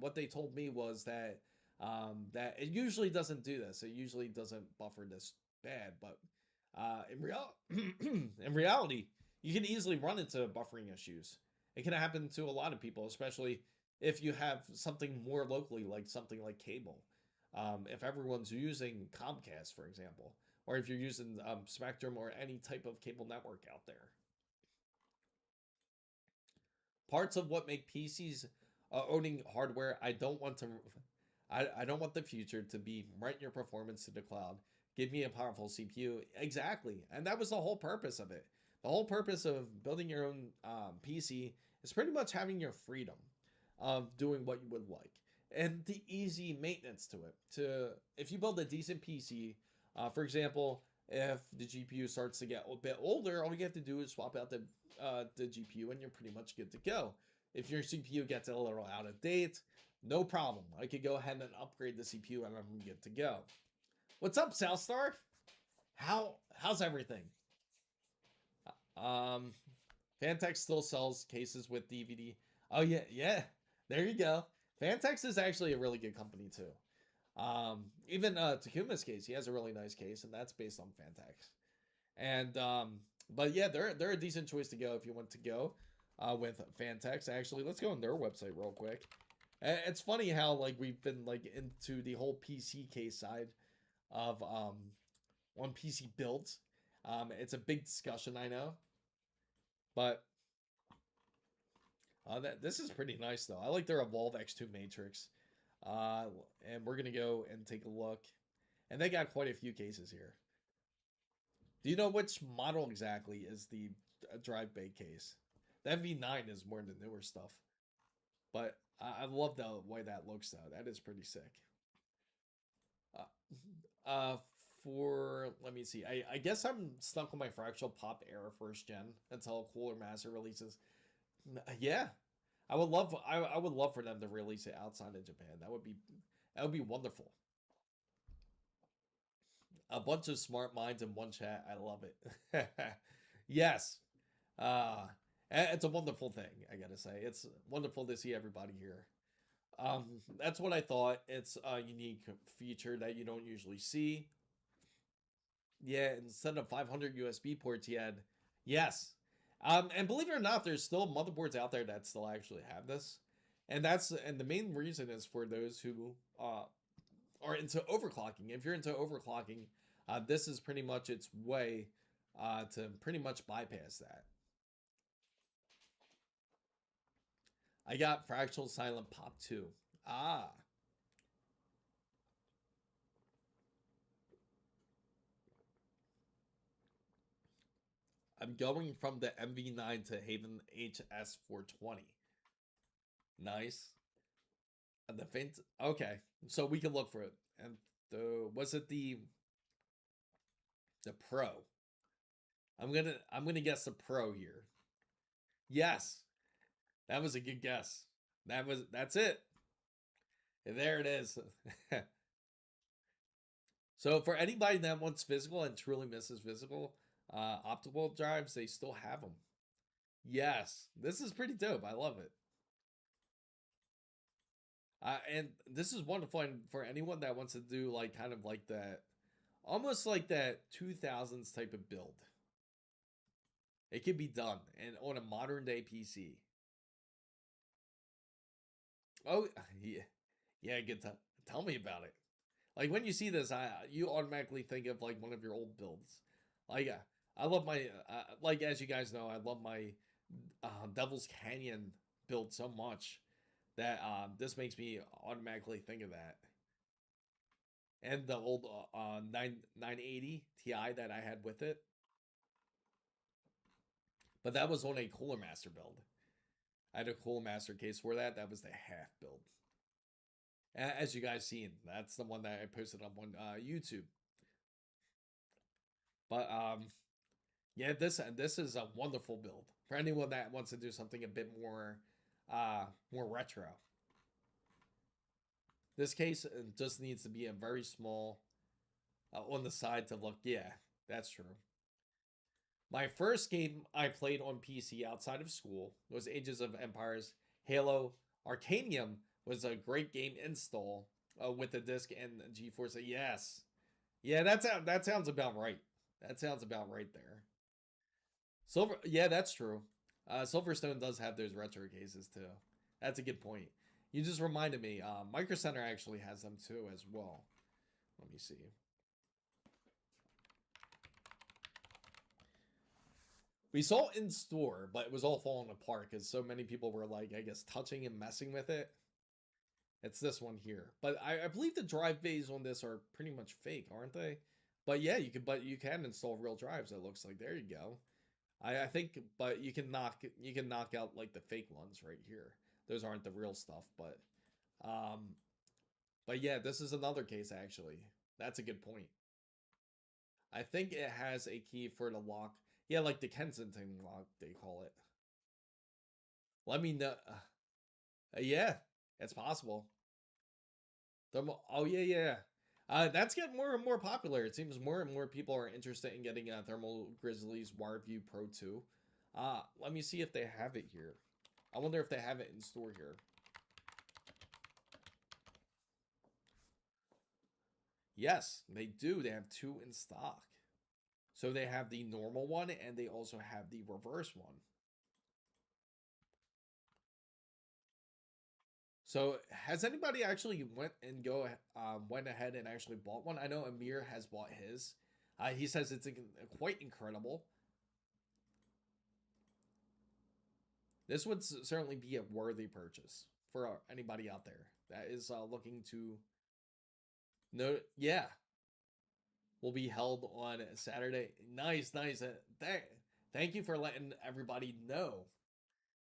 what they told me was that that it usually doesn't do this. It usually doesn't buffer this bad, but in reality, you can easily run into buffering issues. It can happen to a lot of people, especially if you have something more locally, like something like cable. If everyone's using Comcast, for example, or if you're using Spectrum or any type of cable network out there. Parts of what make PCs owning hardware, I don't want the future to be rent your performance to the cloud. Give me a powerful CPU. Exactly. And that was the whole purpose of it. The whole purpose of building your own PC is pretty much having your freedom of doing what you would like and the easy maintenance to it. To if you build a decent PC, for example, if the GPU starts to get a bit older, all you have to do is swap out the GPU and you're pretty much good to go. If your CPU gets a little out of date, no problem. I could go ahead and upgrade the CPU and I'm good to go. What's up, Southstar? How's everything? Um, Fantex still sells cases with DVD. Oh yeah, yeah. There you go. Fantex is actually a really good company too. Even Takuma's case, he has a really nice case, and that's based on Fantex. And but yeah, they're a decent choice to go if you want to go with Fantex. Actually, let's go on their website real quick. It's funny how like we've been like into the whole PC case side of on PC builds. It's a big discussion, I know, but this is pretty nice though. I like their Evolve X2 Matrix. And we're gonna go and take a look. And they got quite a few cases here. Do you know which model exactly is the drive bay case? The MV9 is more the newer stuff. But I love the way that looks though. That is pretty sick. Uh, uh for let me see. I guess I'm stuck on my fractional pop era first gen until Cooler Master releases. Yeah, I would love for them to release it outside of Japan. That would be wonderful. A bunch of smart minds in one chat. I love it. Yes. Uh it's a wonderful thing, I gotta say. It's wonderful to see everybody here. That's what I thought. It's a unique feature that you don't usually see. Yeah, instead of 500 USB ports, you had yes. And believe it or not, there's still motherboards out there that still actually have this, and the main reason is for those who are into overclocking. If you're into overclocking, this is pretty much its way to pretty much bypass that. I got Fractal Silent Pop 2. Ah, I'm going from the MV9 to Haven HS420. Nice. And the faint. Okay, so we can look for it. And was it the Pro? I'm gonna guess the Pro here. Yes, that was a good guess. That's it. And there it is. So for anybody that wants physical and truly misses physical optical drives, they still have them. Yes, this is pretty dope. I love it. And this is wonderful for anyone that wants to do like kind of like that, almost like that 2000s type of build. It can be done and on a modern day PC. Oh yeah, yeah. Good time. Tell me about it. Like when you see this, you automatically think of like one of your old builds. Like I love my like as you guys know, I love my Devil's Canyon build so much that this makes me automatically think of that. And the old 980 Ti that I had with it, but that was on a Cooler Master build. I had a Cooler Master case for that. That was the half build. As you guys seen, that's the one that I posted up on YouTube. But yeah, this is a wonderful build for anyone that wants to do something a bit more retro. This case just needs to be a very small on the side to look. Yeah, that's true. My first game I played on PC outside of school was Ages of Empires. Halo Arcanium was a great game install with the disc and GeForce. Yes, yeah, that sounds about right. That sounds about right there. Yeah, that's true. Silverstone does have those retro cases too. That's a good point. You just reminded me. Micro Center actually has them too as well. Let me see. We saw it in store, but it was all falling apart because so many people were like, I guess, touching and messing with it. It's this one here, but I believe the drive bays on this are pretty much fake, aren't they? But yeah, you can install real drives. It looks like there you go. I think, but you can knock out like the fake ones right here. Those aren't the real stuff, um, but yeah, this is another case actually. That's a good point. I think it has a key for the lock. Yeah, like the Kensington lock they call it. Let me know. Yeah, it's possible. Oh yeah, yeah. That's getting more and more popular. It seems more and more people are interested in getting Thermal Grizzly's WireView Pro 2. Let me see if they have it here. I wonder if they have it in store here. Yes, they do. They have two in stock. So they have the normal one and they also have the reverse one. So has anybody actually went ahead and actually bought one? I know Amir has bought his. He says it's quite incredible. This would certainly be a worthy purchase for anybody out there that is looking to know. Yeah, will be held on Saturday. Nice, nice. Thank you for letting everybody know.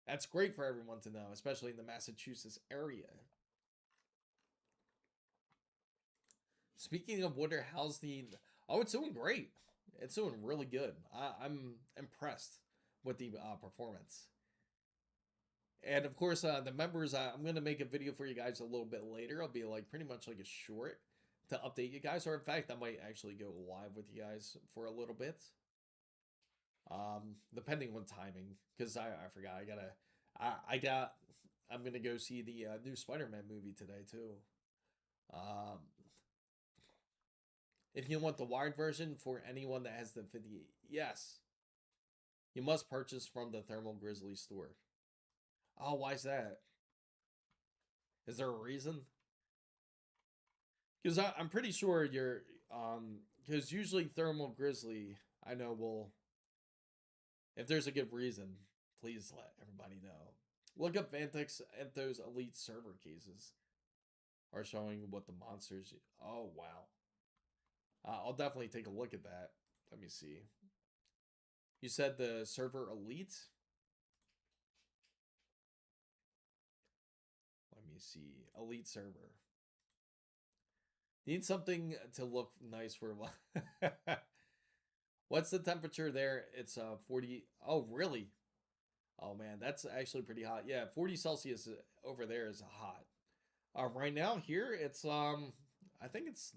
That's great for everyone to know, especially in the Massachusetts area. Speaking of Wonder, how's the? Oh, it's doing great. It's doing really good. I'm impressed with the performance. And of course, the members, I'm going to make a video for you guys a little bit later. I'll be like pretty much like a short to update you guys. Or in fact, I might actually go live with you guys for a little bit. Depending on timing. Because I forgot. I'm going to go see the new Spider-Man movie today too. Um, if you want the wired version for anyone that has the 50, yes. You must purchase from the Thermal Grizzly store. Oh, why is that? Is there a reason? Because I'm pretty sure you're, because usually Thermal Grizzly, I know will, if there's a good reason, please let everybody know. Look up Vantex and those elite server cases are showing what the monsters, oh wow. I'll definitely take a look at that. Let me see. You said the server elite. Let me see. Elite server. Need something to look nice for a while. What's the temperature there? It's 40. Oh, really? Oh man, that's actually pretty hot. Yeah, 40 Celsius over there is hot. Right now here it's I think it's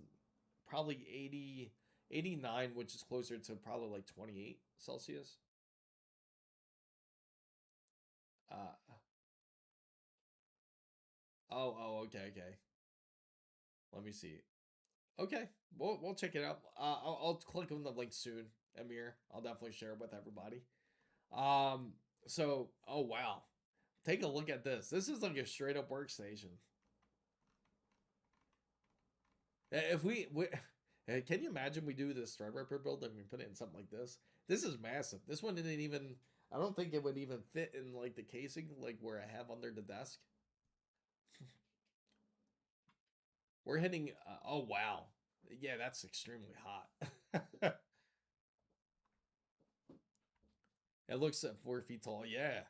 probably 80, 89, which is closer to probably like 28 Celsius. Uh okay, okay. Let me see. Okay, we'll check it out. I'll click on the link soon, Amir. I'll definitely share it with everybody. Um, so oh wow, take a look at this. This is like a straight up workstation. If we can you imagine we do this Threadripper build and we put it in something like this? This is massive. This one didn't even. I don't think it would even fit in like the casing, like where I have under the desk. We're hitting. Oh wow, yeah, that's extremely hot. It looks at 4 feet tall. Yeah,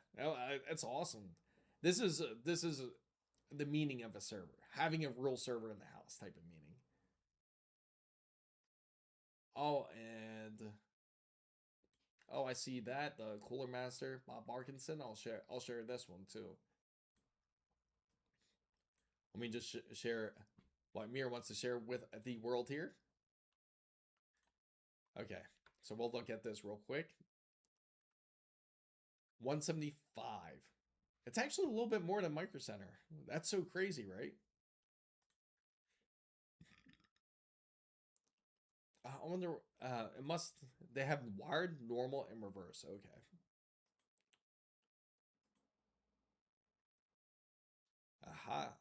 that's awesome. This is the meaning of a server. Having a real server in the house type of meaning. Oh, and oh, I see that the Cooler Master Bob Parkinson. I'll share this one too. Let me just share what Mir wants to share with the world here. Okay, so we'll look at this real quick. 175. It's actually a little bit more than Micro Center. That's so crazy, right? I wonder. It must. They have wired, normal, and reverse. Okay. Aha.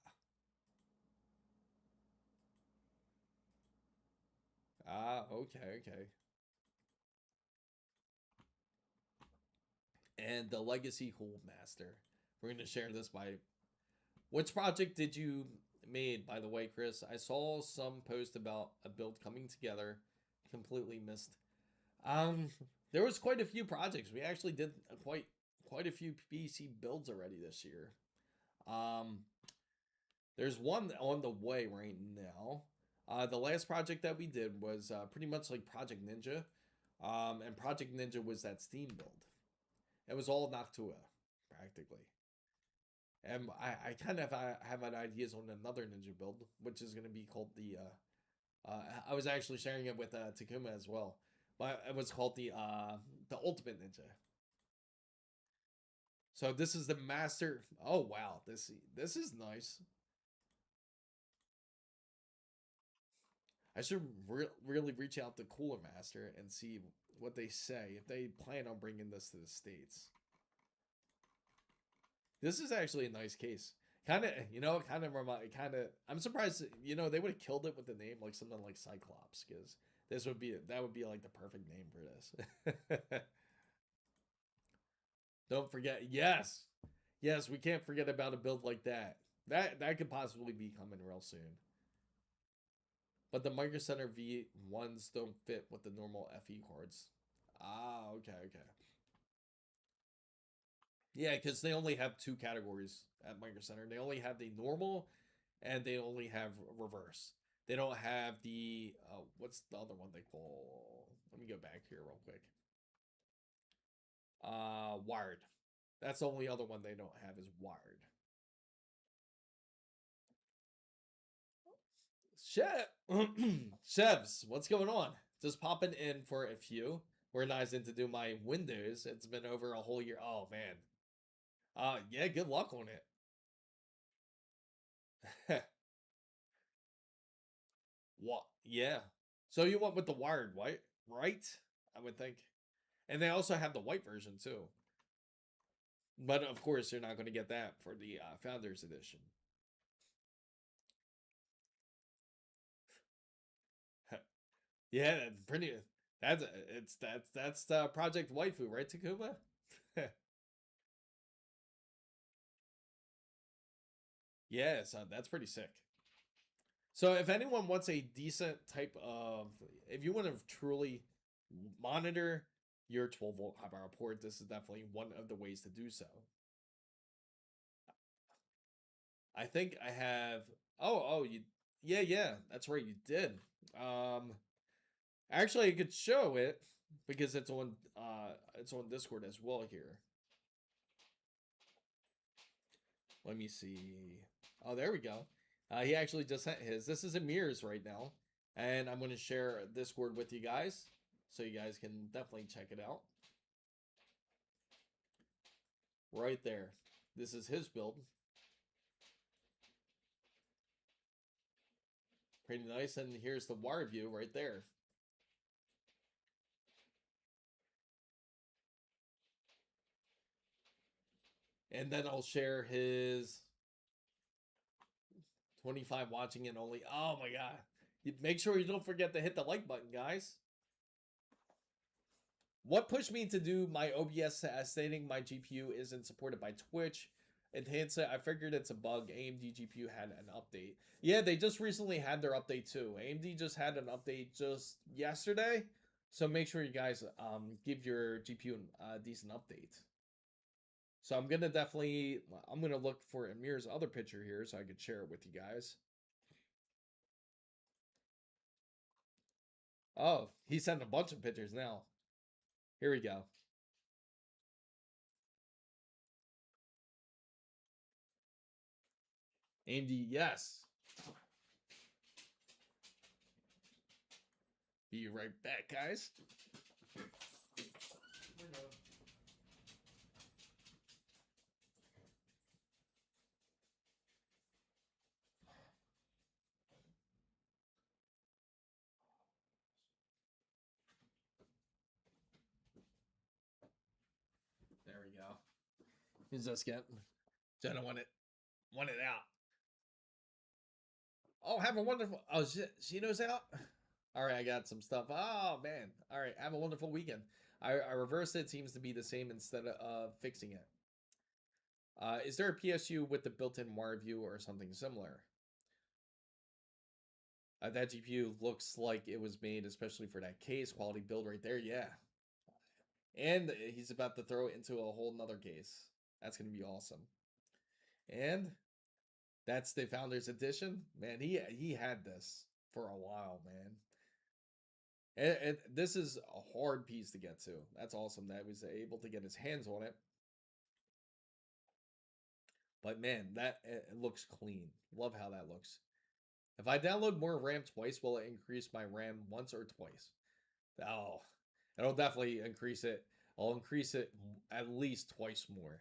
Okay, okay. And the Legacy Hold Master. We're going to share this by. Which project did you made, by the way, Chris? I saw some post about a build coming together. Completely missed. Um, there was quite a few projects. We actually did quite a few PC builds already this year. Um, there's one on the way right now. The last project that we did was pretty much like Project Ninja. And Project Ninja was that Steam build. It was all Noctua, practically. And I kind of have an ideas on another Ninja build, which is going to be called the. I was actually sharing it with Takuma as well, but it was called the Ultimate Ninja. So this is the master. Oh wow, this is nice. I should really reach out to Cooler Master and see what they say if they plan on bringing this to the states. This is actually a nice case. Kind of, kind of. I'm surprised. They would have killed it with the name like something like Cyclops, because that would be like the perfect name for this. Don't forget, yes, we can't forget about a build like that. That could possibly be coming real soon. But the Micro Center V1s don't fit with the normal FE cards. Okay, okay. Yeah, because they only have two categories at Micro Center. They only have the normal, and they only have reverse. They don't have the what's the other one they call? Let me go back here real quick. Wired. That's the only other one they don't have is wired. Chefs, what's going on? Just popping in for a few. We're nice in to do my Windows. It's been over a whole year. Oh man. Yeah, good luck on it. What? Yeah. So you went with the wired white, right? I would think. And they also have the white version too. But of course, you're not going to get that for the Founders Edition. Yeah, that's pretty. That's the Project Waifu, right, Takuma? Yeah, so that's pretty sick. So if anyone wants a decent type of, if you want to truly monitor your 12-volt high power port, this is definitely one of the ways to do so. I think I have. Oh, you. Yeah, that's right, you did. Um, Actually, I could show it because it's on Discord as well here. Let me see. Oh, there we go. He actually just sent his. This is Amir's right now, and I'm going to share Discord with you guys, so you guys can definitely check it out. Right there. This is his build. Pretty nice, and here's the wire view right there. And then I'll share his 25 watching and only. Oh my god. Make sure you don't forget to hit the like button, guys. What pushed me to do my OBS stating my GPU isn't supported by Twitch? It hits it. I figured it's a bug. AMD GPU had an update. Yeah, they just recently had their update too. AMD just had an update just yesterday. So make sure you guys give your GPU a decent update. So I'm gonna look for Amir's other picture here so I could share it with you guys. Oh, he sent a bunch of pictures now. Here we go. AMD, yes. Be right back, guys. There we go. He's just getting. Jenna want it out. Oh, have a wonderful. Oh, she knows out. All right, I got some stuff. Oh man. All right, have a wonderful weekend. I reversed it. Seems to be the same instead of fixing it. Is there a PSU with the built-in wire view or something similar? That GPU looks like it was made especially for that case. Quality build right there. Yeah. And he's about to throw it into a whole nother case. That's going to be awesome. And that's the Founders Edition. Man, he had this for a while, man. And this is a hard piece to get to. That's awesome that he was able to get his hands on it. But man, that it looks clean. Love how that looks. If I download more RAM twice, will it increase my RAM once or twice? Oh, it'll definitely increase it. I'll increase it at least twice more.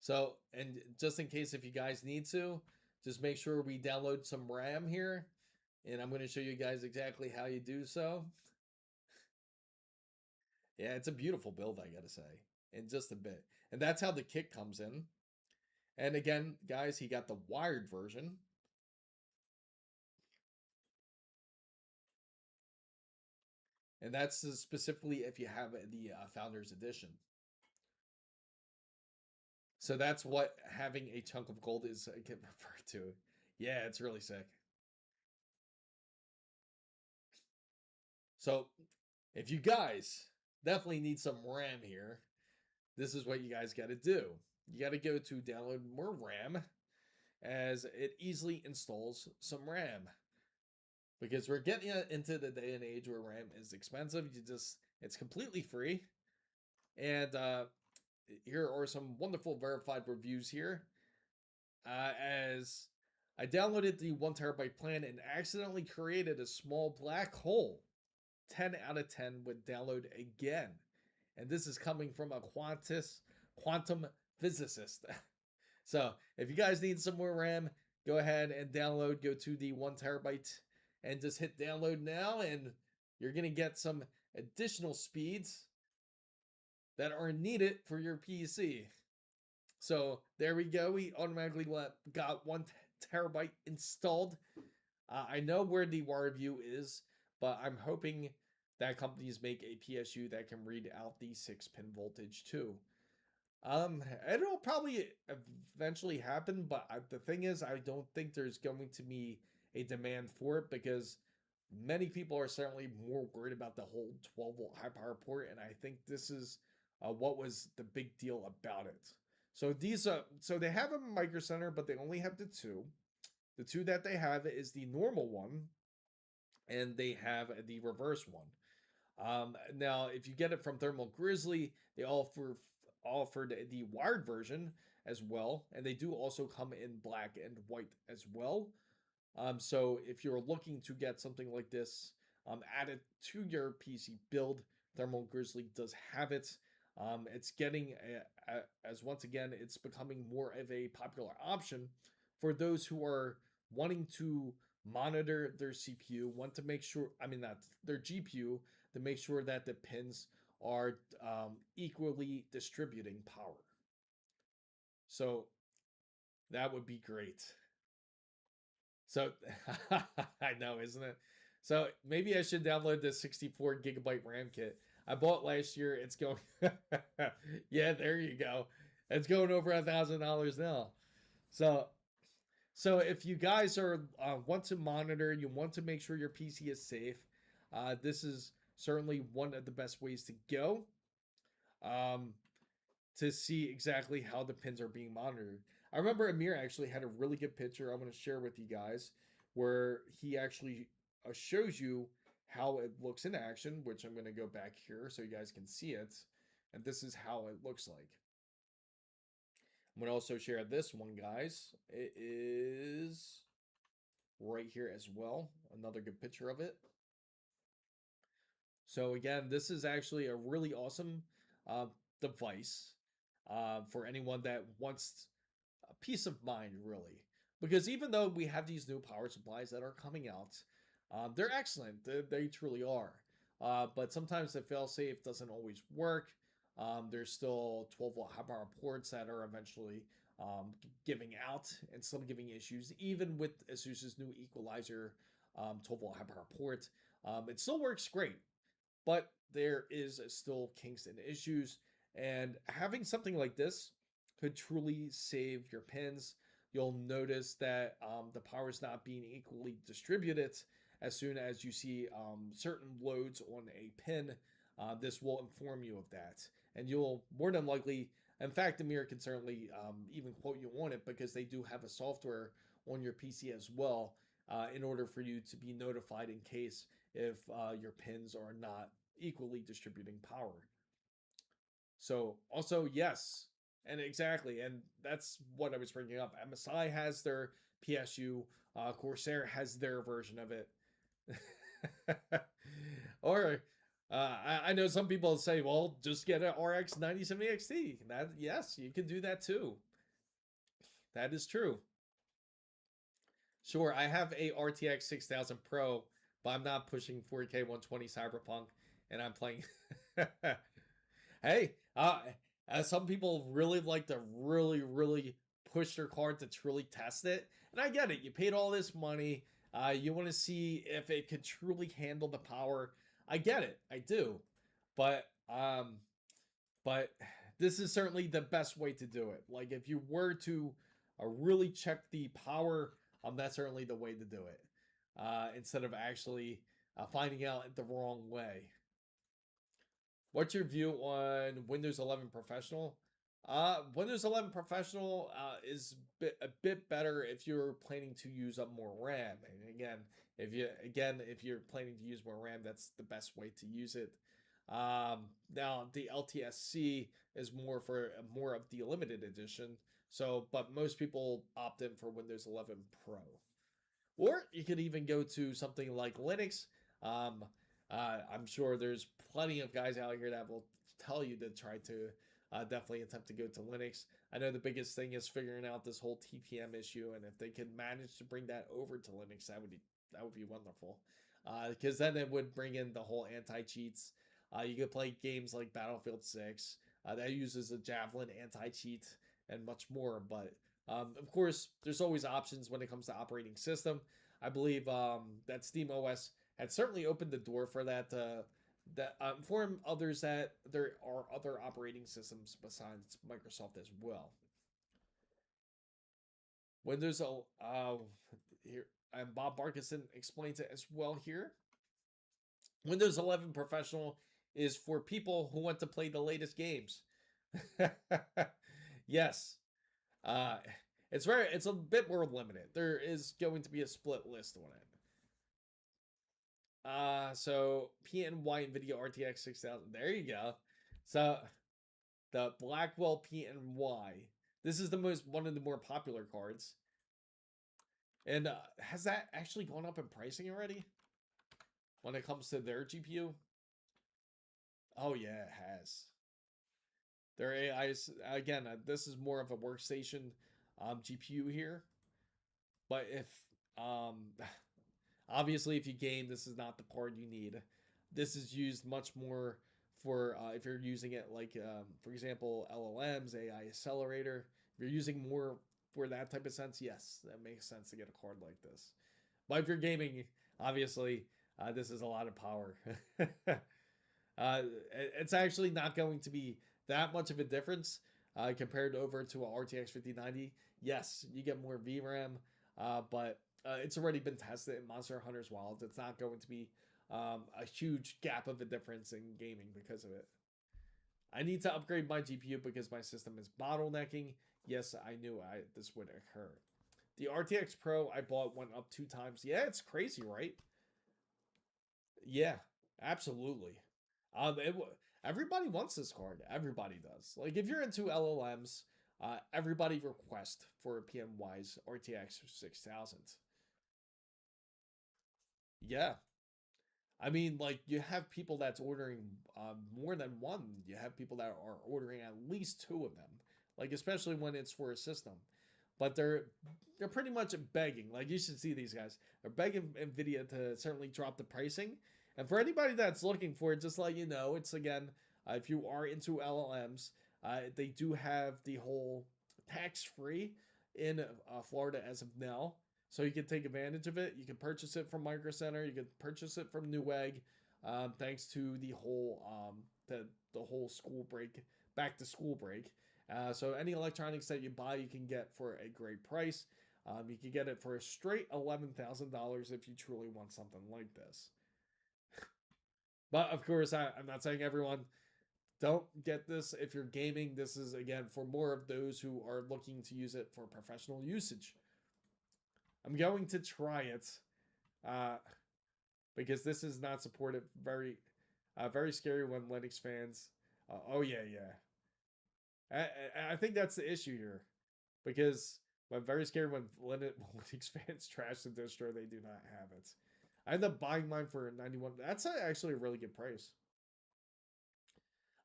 So, and just in case if you guys need to, just make sure we download some RAM here. And I'm going to show you guys exactly how you do so. Yeah, it's a beautiful build, I got to say, in just a bit. And that's how the kit comes in. And again, guys, he got the wired version. And that's specifically if you have the Founders Edition. So that's what having a chunk of gold is referred to. Yeah, it's really sick. So if you guys definitely need some RAM here, this is what you guys got to do. You got to go to download more RAM as it easily installs some RAM. Because we're getting into the day and age where RAM is expensive. It's completely free. And here are some wonderful verified reviews here. As I downloaded the 1 terabyte plan and accidentally created a small black hole. 10 out of 10 would download again. And this is coming from a quantum physicist. So if you guys need some more RAM, go ahead and download. Go to the 1 terabyte and just hit download now, and you're going to get some additional speeds that are needed for your PC. So there we go. We automatically got 1 terabyte installed. I know where the wire view is, but I'm hoping that companies make a PSU that can read out the 6-pin voltage too. It'll probably eventually happen, but the thing is, I don't think there's going to be a demand for it because Many people are certainly more worried about the whole 12-volt high power port, and I think this is what was the big deal about it. So so they have a micro center, but they only have the two. The two that they have is the normal one, and they have the reverse one. Now, if you get it from Thermal Grizzly, they offered the wired version as well, and they do also come in black and white as well. So if you're looking to get something like this added to your PC build, Thermal Grizzly does have it. It's getting as once again, it's becoming more of a popular option for those who are wanting to monitor their CPU, want to make sure, I mean, not their GPU, to make sure that the pins are equally distributing power. So that would be great. So I know, isn't it? So maybe I should download the 64 gigabyte RAM kit. I bought last year. It's going, yeah, there you go. It's going over $1,000 now. So, so if you guys are want to monitor, you want to make sure your PC is safe, this is certainly one of the best ways to go. Um, to see exactly how the pins are being monitored. I remember Amir actually had a really good picture I'm going to share with you guys where he actually shows you how it looks in action, which I'm going to go back here so you guys can see it. And this is how it looks like. I'm going to also share this one, guys. It is right here as well. Another good picture of it. So again, this is actually a really awesome device for anyone that wants a peace of mind, really. Because even though we have these new power supplies that are coming out, they're excellent. They truly are. But sometimes the failsafe doesn't always work. There's still 12-volt high power ports that are eventually giving out and still giving issues, even with ASUS's new equalizer 12-volt high power port. It still works great, but there is still kinks and issues. And having something like this could truly save your pins. You'll notice that the power is not being equally distributed as soon as you see certain loads on a pin. This will inform you of that. And you'll more than likely, in fact, Amir can certainly even quote you on it because they do have a software on your PC as well in order for you to be notified in case if your pins are not equally distributing power. So also, yes, and exactly, and that's what I was bringing up. MSI has their PSU, Corsair has their version of it. Or I know some people say, well, just get an RX 9070 XT. That, yes, you can do that too. That is true. Sure, I have a RTX 6000 Pro, but I'm not pushing 4K 120 Cyberpunk, and I'm playing. Hey, some people really like to really push their card to truly test it, and I get it. You paid all this money. You want to see if it could truly handle the power. I get it. I do, but but this is certainly the best way to do it. Like if you were to really check the power, that's certainly the way to do it. Instead of actually finding out the wrong way. What's your view on Windows 11 Professional? Windows 11 Professional is a bit better if you're planning to use up more RAM. And if you're planning to use more RAM, that's the best way to use it. Now the LTSC is more of the limited edition. So, but most people opt in for Windows 11 Pro. Or you could even go to something like Linux. Um, I'm sure there's plenty of guys out here that will tell you to try to definitely attempt to go to Linux. I know the biggest thing is figuring out this whole TPM issue, and if they could manage to bring that over to Linux, that would be wonderful. Because then it would bring in the whole anti-cheats. You could play games like Battlefield 6 that uses a Javelin anti-cheat and much more. But of course, there's always options when it comes to operating system. I believe that SteamOS had certainly opened the door for that. That inform others that there are other operating systems besides Microsoft as well. Windows, here and Bob Barkison explains it as well here. Windows 11 Professional is for people who want to play the latest games. Yes. Uh, it's a bit more limited. There is going to be a split list on it. So PNY NVIDIA RTX 6000. There you go. So the Blackwell PNY. This is one of the more popular cards. And has that actually gone up in pricing already? When it comes to their GPU? Oh yeah, it has. Their AIs, again, this is more of a workstation GPU here. But if, um, obviously, if you game, this is not the card you need. This is used much more for if you're using it like, for example, LLMs, AI accelerator. If you're using more for that type of sense, yes, that makes sense to get a card like this. But if you're gaming, obviously, this is a lot of power. It's actually not going to be that much of a difference compared over to a RTX 5090. Yes, you get more VRAM, but it's already been tested in Monster Hunter's Wilds. It's not going to be a huge gap of a difference in gaming because of it. I need to upgrade my GPU because my system is bottlenecking. Yes, I knew this would occur. The RTX Pro I bought went up 2 times. Yeah, it's crazy, right? Yeah, absolutely. Everybody wants this card. Everybody does. Like if you're into LLMs, everybody requests for PMY's RTX 6000. Yeah, I mean, like you have people that's ordering more than one. You have people that are ordering at least 2 of them. Like especially when it's for a system, but they're pretty much begging. Like you should see these guys. They're begging Nvidia to certainly drop the pricing. And for anybody that's looking for it, just let you know, it's again, if you are into LLMs, they do have the whole tax free in Florida as of now. So you can take advantage of it. You can purchase it from Micro Center. You can purchase it from Newegg, thanks to the whole school break, back to school break. So any electronics that you buy, you can get for a great price. You can get it for a straight $11,000 if you truly want something like this. But of course, I'm not saying everyone don't get this. If you're gaming, this is again for more of those who are looking to use it for professional usage. I'm going to try it uh, because this is not supported. Very scary when Linux fans. Oh yeah, yeah. I think that's the issue here because I'm very scared when Linux fans trash the distro. They do not have it. I ended up buying mine for 91. That's actually a really good price.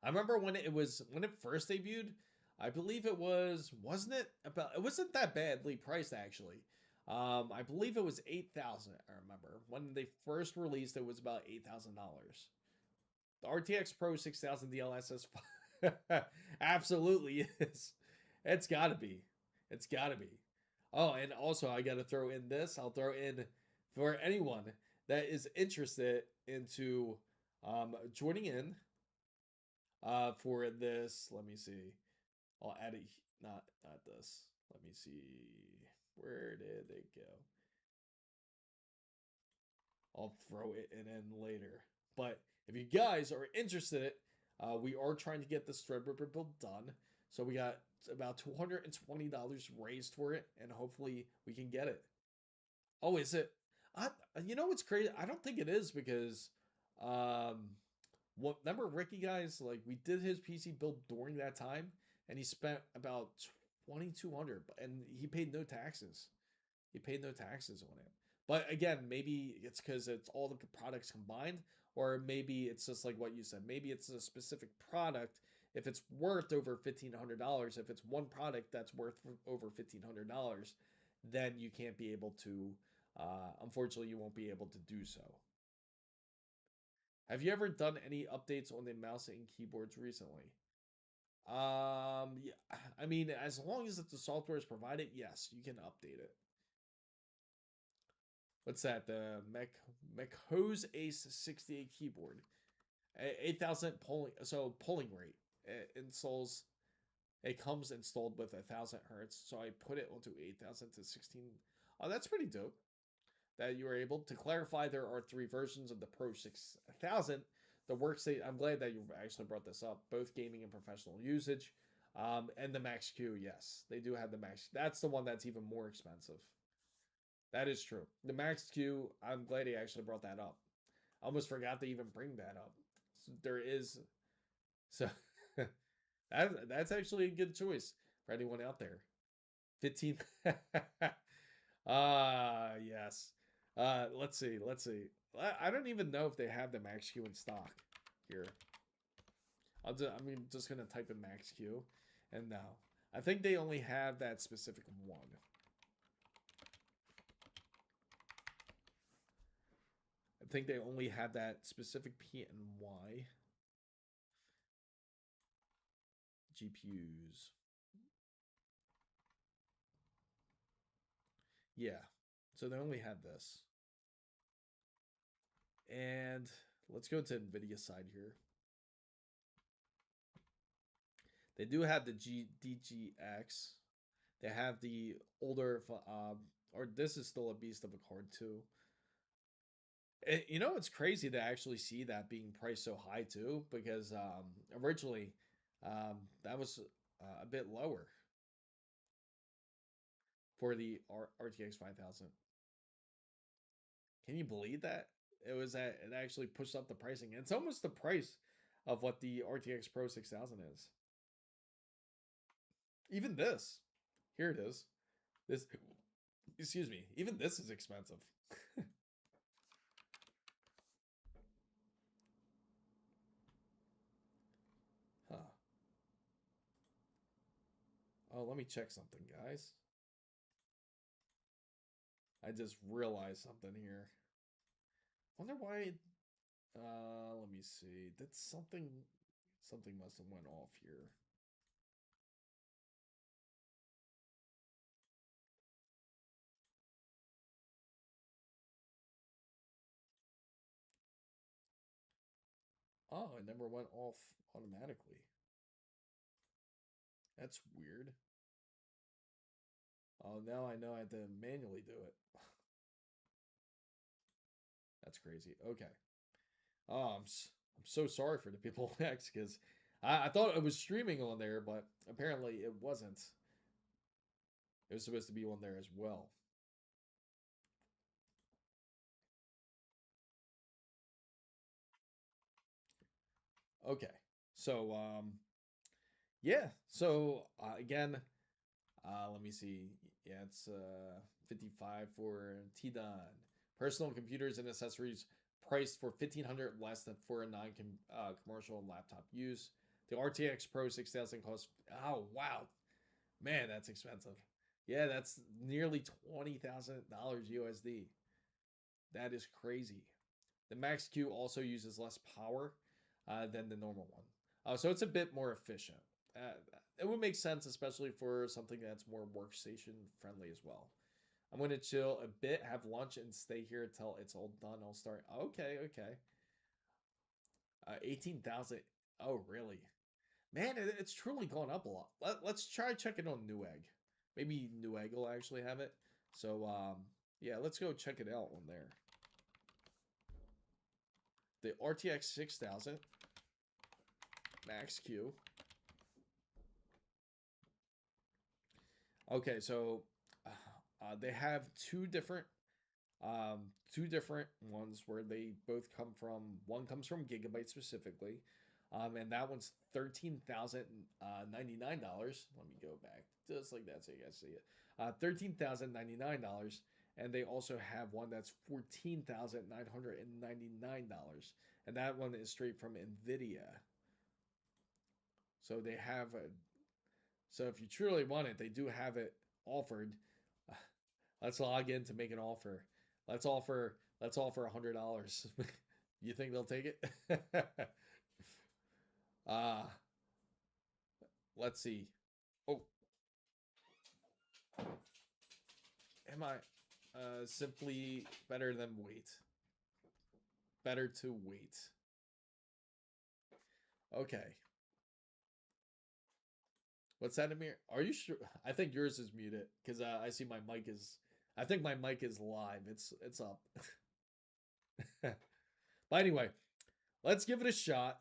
I remember when it first debuted. I believe wasn't it about it wasn't that badly priced actually. I believe it was 8,000. I remember when they first released it was about $8,000. The RTX Pro 6000 DLSS absolutely is. It's got to be. It's got to be. Oh, and also I got to throw in this. I'll throw in for anyone that is interested into joining in for this. Let me see. I'll add it. Not this. Let me see. Where did it go? I'll throw it in later. But if you guys are interested, we are trying to get this Threadripper build done. So we got about $220 raised for it, and hopefully we can get it. Oh, is it? You know what's crazy? I don't think it is because, remember Ricky guys? Like we did his PC build during that time, and he spent about 2,200, and he paid no taxes. He paid no taxes on it. But again, maybe it's because it's all the products combined, or maybe it's just like what you said. Maybe it's a specific product. If it's worth over $1,500, if it's one product that's worth over $1,500, then you can't be able to. Unfortunately, you won't be able to do so. Have you ever done any updates on the mouse and keyboards recently? Yeah, I mean, as long as the software is provided, yes, you can update it. What's that? The Hose Ace 68 keyboard, 8,000 polling rate. It installs. It comes installed with 1,000 hertz, so I put it onto 8,000 to 16. Oh, that's pretty dope. that you were able to clarify. There are 3 versions of the Pro 6000. The workstation, I'm glad that you actually brought this up, both gaming and professional usage. And the Max Q, yes, they do have the Max. That's the one that's even more expensive. That is true. The Max Q, I'm glad he actually brought that up. I almost forgot to even bring that up. So there is, so that's actually a good choice for anyone out there. 15. Yes. Let's see. Let's see. I don't even know if they have the Max Q in stock here. I'm just gonna type in Max Q, and no, I think they only have that specific one. I think they only have that specific P and Y GPUs. Yeah, so they only have this. And let's go to NVIDIA side here. They do have the DGX. They have the older, or this is still a beast of a card too. You know, it's crazy to actually see that being priced so high too, because originally that was a bit lower for the RTX 5000. Can you believe that? It actually pushed up the pricing. It's almost the price of what the RTX Pro 6000 is. Even this, here it is. This, excuse me, even this is expensive. Huh. Oh, let me check something, guys. I just realized something here. Wonder why. Let me see. Did something must have went off here. Oh, it never went off automatically. That's weird. Oh, now I know I have to manually do it. That's crazy. Okay. I'm so sorry for the people next because I thought it was streaming on there, but apparently it wasn't. It was supposed to be on there as well. Okay. So yeah. So again, let me see. Yeah, it's 55 for T-Don. Personal computers and accessories priced for 1,500 less than for a non-commercial laptop use. The RTX Pro 6000 costs. Oh wow, man, that's expensive. Yeah, that's nearly $20,000 USD. That is crazy. The Max Q also uses less power than the normal one, so it's a bit more efficient. Uh, it would make sense, especially for something that's more workstation friendly as well. I'm gonna chill a bit, have lunch, and stay here until it's all done. I'll start. Okay, okay. 18,000. Oh, really? Man, it's truly gone up a lot. Let's try checking on Newegg. Maybe Newegg will actually have it. So, yeah, let's go check it out on there. The RTX 6000 Max Q. Okay, so they have two different ones where they both come from. One comes from Gigabyte specifically, and that one's $13,099. Let me go back just like that so you guys see it. $13,099, and they also have one that's $14,999, and that one is straight from NVIDIA. So they have a. So if you truly want it, they do have it offered. Let's log in to make an offer. Let's offer $100. You think they'll take it? uh let's see. Oh, am I simply better than wait? Better to wait. Okay. What's that, Amir? Are you sure? I think yours is muted because I see my mic is. I think my mic is live. It's up. But anyway, let's give it a shot.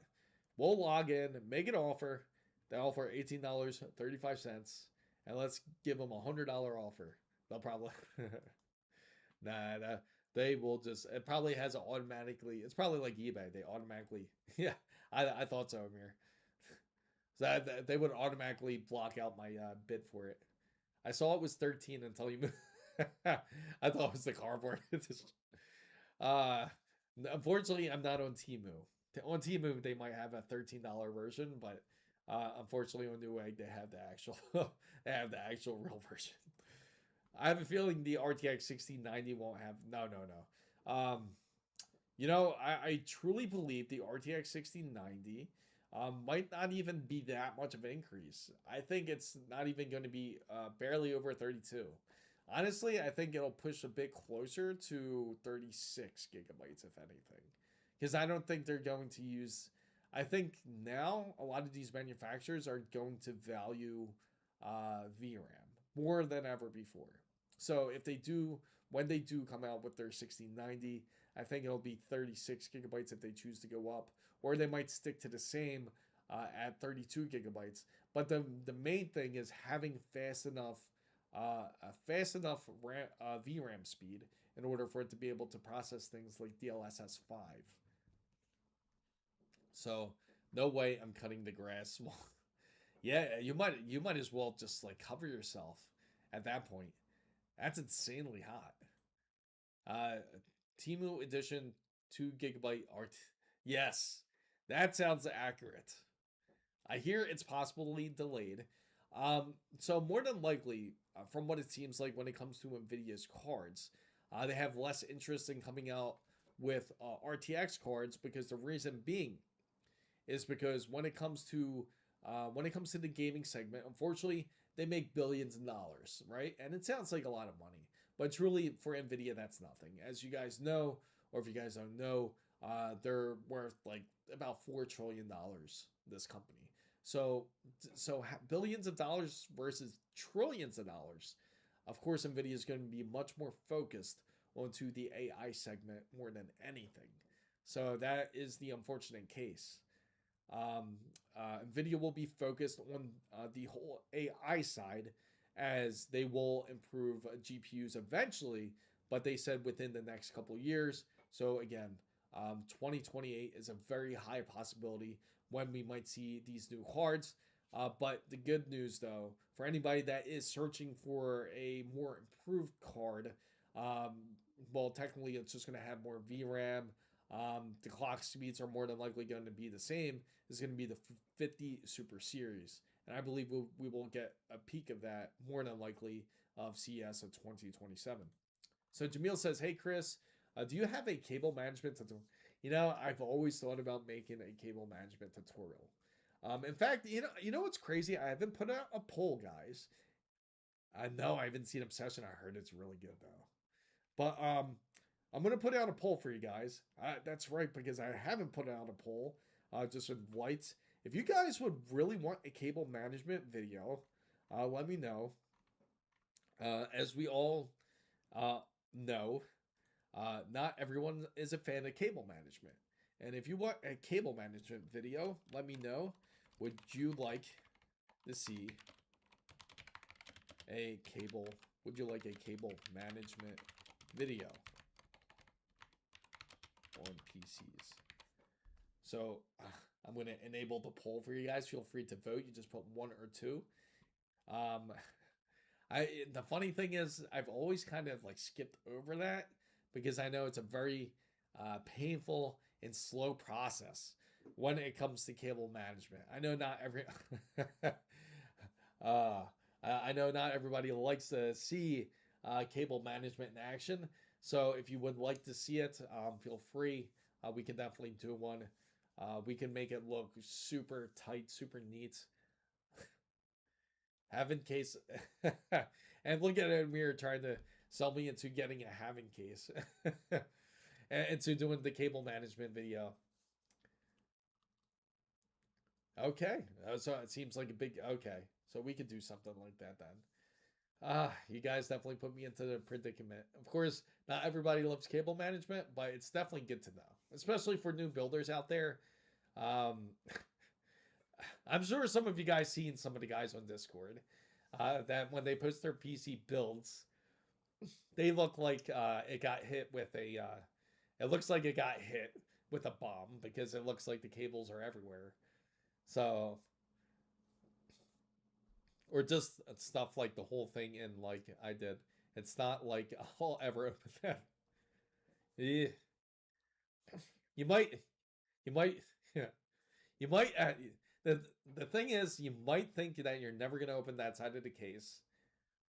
We'll log in, make an offer. They offer $18.35, and let's give them $100 offer. They'll probably nah. They will just. It probably has automatically. It's probably like eBay. They automatically. Yeah, I thought so, Amir. So they would automatically block out my bid for it. I saw it was 13 until you moved. I thought it was the cardboard. uh, unfortunately, I'm not on Temu. On Temu, they might have a $13 version, but unfortunately, on Newegg, they have the actual they have the actual real version. I have a feeling the RTX 1690 won't have. No. I truly believe the RTX 1690 might not even be that much of an increase. I think it's not even going to be barely over 32. Honestly, I think it'll push a bit closer to 36 gigabytes, if anything. Because I don't think they're going to use. I think now a lot of these manufacturers are going to value VRAM more than ever before. So if they do, when they do come out with their 1690, I think it'll be 36 gigabytes if they choose to go up, or they might stick to the same at 32 gigabytes. But the main thing is having fast enough VRAM speed in order for it to be able to process things like DLSS 5. So no way I'm cutting the grass. Yeah, you might as well just like cover yourself at that point. That's insanely hot. Uh Timu edition 2 gigabyte art. Yes, that sounds accurate. I hear it's possibly delayed. So more than likely, from what it seems like when it comes to Nvidia's cards, they have less interest in coming out with RTX cards because the reason being is because when it comes to the gaming segment, unfortunately, they make billions of dollars, right? And it sounds like a lot of money, but truly for Nvidia, that's nothing. As you guys know, or if you guys don't know, they're worth like about $4 trillion. This company. So billions of dollars versus trillions of dollars. Of course, Nvidia is going to be much more focused onto the AI segment more than anything. So that is the unfortunate case. Um, NVIDIA will be focused on the whole AI side as they will improve GPUs eventually, but they said within the next couple years. So again, 2028 is a very high possibility when we might see these new cards. But the good news, though, for anybody that is searching for a more improved card, um, well, technically it's just going to have more VRAM. The clock speeds are more than likely going to be the same. Is going to be the 50 Super Series, and I believe we will get a peak of that more than likely of CES of 2027. So Jamil says, "Hey Chris, do you have a cable management tutorial?" I've always thought about making a cable management tutorial. In fact, you know what's crazy? I haven't put out a poll, guys. I know I haven't seen Obsession. I heard it's really good though. But I'm gonna put out a poll for you guys. That's right, because I haven't put out a poll. Just with lights. If you guys would really want a cable management video, let me know. As we all know, not everyone is a fan of cable management. And if you want a cable management video, let me know. Would you like to see a cable? Would you like a cable management video on PCs? So I'm going to enable the poll for you guys. Feel free to vote. You just put 1 or 2. The funny thing is, I've always kind of like skipped over that because I know it's a very painful and slow process when it comes to cable management. I know not every I know not everybody likes to see cable management in action. So if you would like to see it, feel free. We can definitely do one. We can make it look super tight, super neat. Having case, and look at it, we are trying to sell me into getting a having case, and into doing the cable management video. Okay, so it seems like a big okay. So we could do something like that then. You guys definitely put me into the predicament. Of course, not everybody loves cable management, but it's definitely good to know, especially for new builders out there. Um, I'm sure some of you guys seen some of the guys on Discord that when they post their PC builds, they look like it got hit with a. It looks like it got hit with a bomb because it looks like the cables are everywhere. So, or just stuff like the whole thing in like I did. It's not like I'll ever open that. Yeah. You might, you might, yeah, you might. The the thing is, you might think that you're never gonna open that side of the case,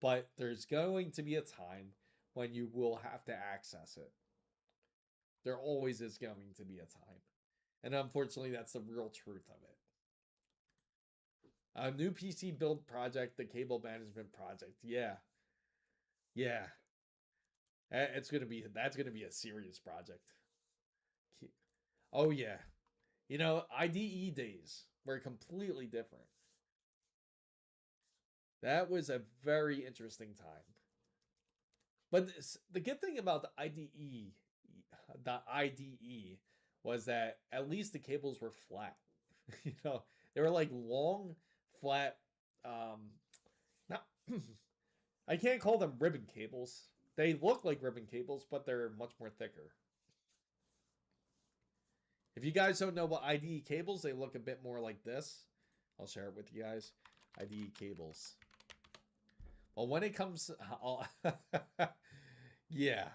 but there's going to be a time when you will have to access it. There always is going to be a time, and unfortunately, that's the real truth of it. A new PC build project, the cable management project. Yeah, yeah. It's gonna be that's gonna be a serious project. Oh yeah, you know IDE days were completely different. That was a very interesting time. But the good thing about the IDE was that at least the cables were flat. You know, they were like long, flat. Not I can't call them ribbon cables. They look like ribbon cables, but they're much more thicker. If you guys don't know what IDE cables, they look a bit more like this. I'll share it with you guys. IDE cables. Well, when it comes, yeah,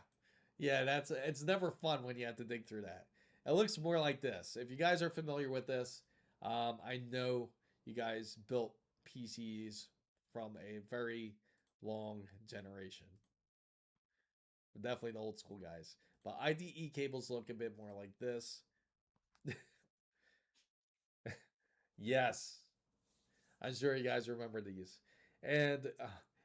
yeah, that's it's never fun when you have to dig through that. It looks more like this. If you guys are familiar with this, I know you guys built PCs from a very long generation. Definitely the old school guys. But IDE cables look a bit more like this. Yes, I'm sure you guys remember these. And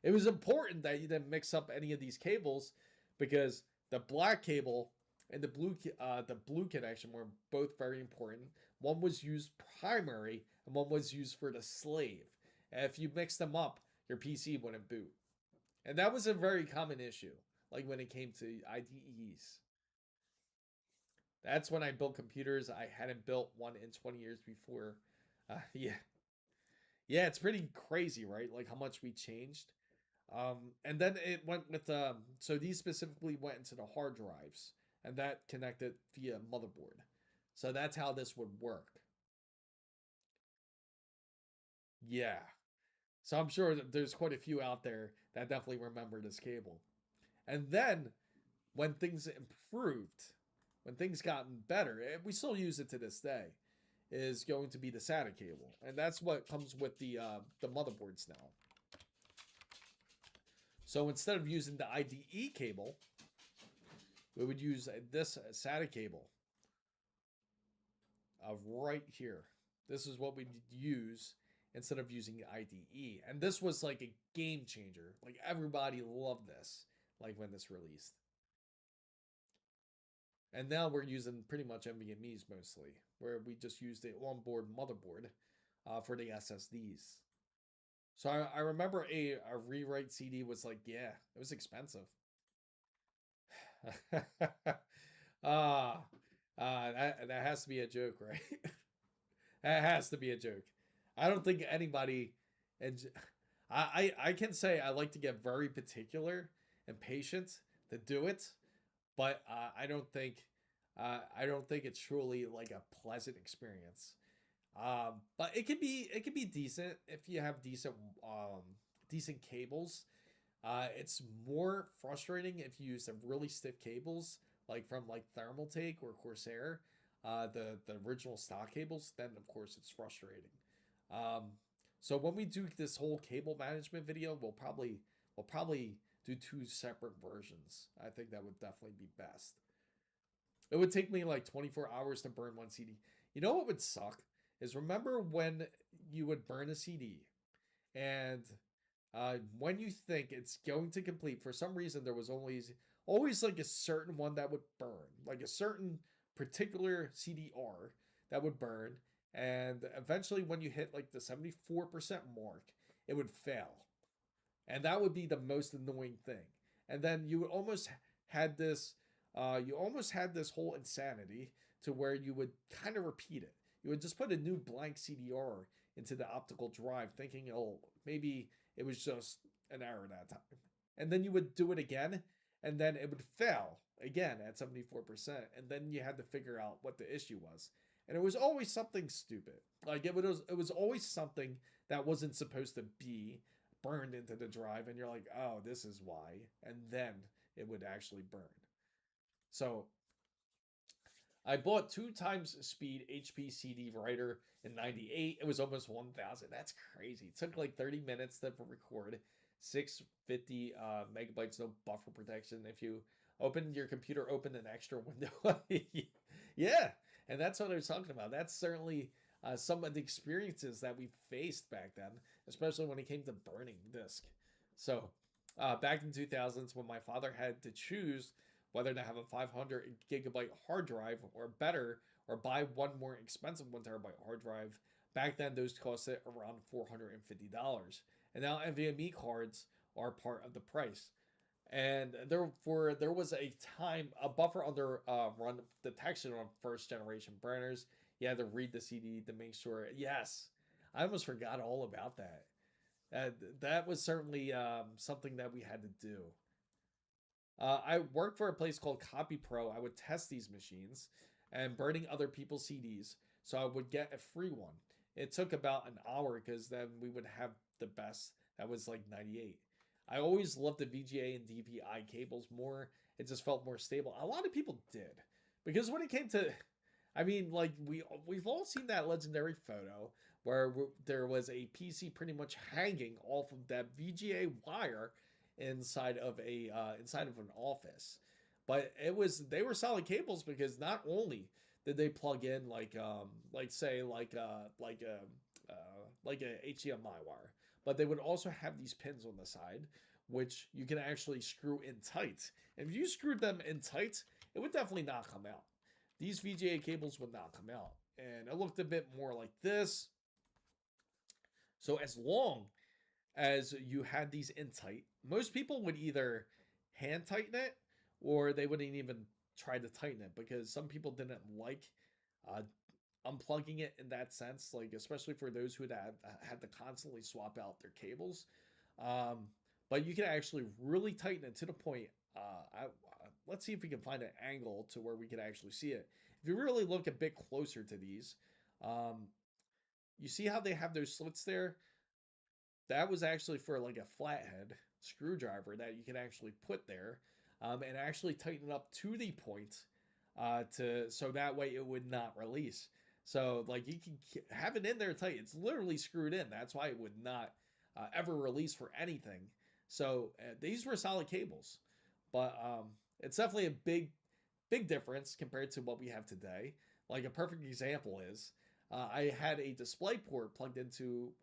it was important that you didn't mix up any of these cables because the black cable and the blue connection were both very important. One was used primary and one was used for the slave. And if you mix them up, your PC wouldn't boot. And that was a very common issue, like when it came to IDEs. That's when I built computers. I hadn't built one in 20 years before. Yeah, yeah, it's pretty crazy, right? Like how much we changed. And then it went with so these specifically went into the hard drives, and that connected via motherboard. So that's how this would work. Yeah. So I'm sure that there's quite a few out there that definitely remember this cable. And then when things improved, when things gotten better, and we still use it to this day, is going to be the SATA cable, and that's what comes with the motherboards now. So instead of using the IDE cable, we would use this SATA cable of right here. This is what we use instead of using IDE. And this was like a game changer. Like everybody loved this, like when this released. And now we're using pretty much NVMe's mostly, where we just used the onboard motherboard for the SSDs. So I remember a rewrite CD was like, yeah, it was expensive. Ah, that has to be a joke, right? That has to be a joke. I don't think anybody, and I can say I like to get very particular and patient to do it, but I don't think it's truly like a pleasant experience. But it can be decent if you have decent cables. It's more frustrating if you use some really stiff cables, like from like Thermaltake or Corsair, the original stock cables. Then of course it's frustrating. Um, so when we do this whole cable management video, we'll probably do two separate versions. I think that would definitely be best. It would take me like 24 hours to burn one CD. You know what would suck is remember when you would burn a CD and when you think it's going to complete, for some reason there was always like a certain one that would burn, like a certain particular CDR that would burn, and eventually when you hit like the 74% mark, it would fail. and that would be the most annoying thing. And then you almost had this, you almost had this whole insanity to where you would kind of repeat it. You would just put a new blank CDR into the optical drive, thinking, oh, maybe it was just an error that time. And then you would do it again, and then it would fail again at 74%. And then you had to figure out what the issue was. And it was always something stupid. Like it was always something that wasn't supposed to be burned into the drive, and you're like, oh, this is why. And then it would actually burn. So I bought 2 times speed HP CD writer in 98. It was almost 1,000. That's crazy. It took like 30 minutes to record 650 megabytes, no buffer protection. If you open your computer, open an extra window. Yeah. And that's what I was talking about. That's certainly some of the experiences that we faced back then, especially when it came to burning disk. So back in 2000s, when my father had to choose whether to have a 500 gigabyte hard drive or better, or buy one more expensive 1 terabyte hard drive. Back then, those costed around $450. And now NVMe cards are part of the price. And therefore, there was a time, a buffer under run detection on first generation burners. You had to read the CD to make sure. Yes, I almost forgot all about that. That was certainly something that we had to do. I worked for a place called Copy Pro. I would test these machines and burning other people's CDs, so I would get a free one. It took about an hour because then we would have the best. That was like 98. I always loved the VGA and DVI cables more. It just felt more stable. A lot of people did, because when it came to, I mean, like we've all seen that legendary photo where there was a PC pretty much hanging off of that VGA wire inside of an office. But they were solid cables, because not only did they plug in like a HDMI wire, but they would also have these pins on the side which you can actually screw in tight. And if you screwed them in tight, it would definitely not come out. These VGA cables would not come out, and it looked a bit more like this. So as long as you had these in tight, most people would either hand tighten it, or they wouldn't even try to tighten it, because some people didn't like uh, unplugging it in that sense, like especially for those who had to constantly swap out their cables. But you can actually really tighten it to the point. Let's see if we can find an angle to where we can actually see it. If you really look a bit closer to these, you see how they have those slits there? That was actually for like a flathead screwdriver that you can actually put there, and actually tighten it up to the point, so that way it would not release. So like you can have it in there tight. It's literally screwed in. That's why it would not ever release for anything. So these were solid cables, but it's definitely a big difference compared to what we have today. Like a perfect example is I had a display port plugged into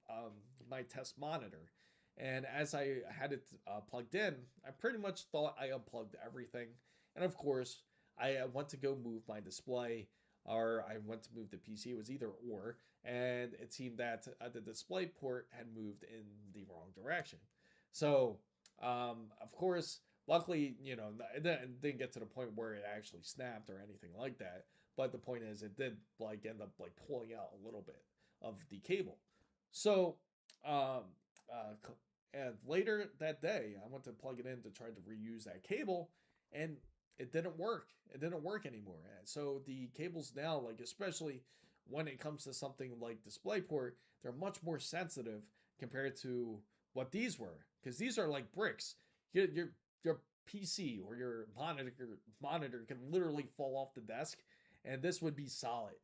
my test monitor. And as I had it plugged in, I pretty much thought I unplugged everything. And of course, I went to go move my display, or I went to move the PC. It was either or. And it seemed that the display port had moved in the wrong direction. So, of course, luckily, it didn't get to the point where it actually snapped or anything like that. But the point is, it did like end up like pulling out a little bit of the cable. So, and later that day, I went to plug it in to try to reuse that cable, and it didn't work. It didn't work anymore. And so the cables now, like especially when it comes to something like DisplayPort, they're much more sensitive compared to what these were, because these are like bricks. Your PC or your monitor can literally fall off the desk, and this would be solid.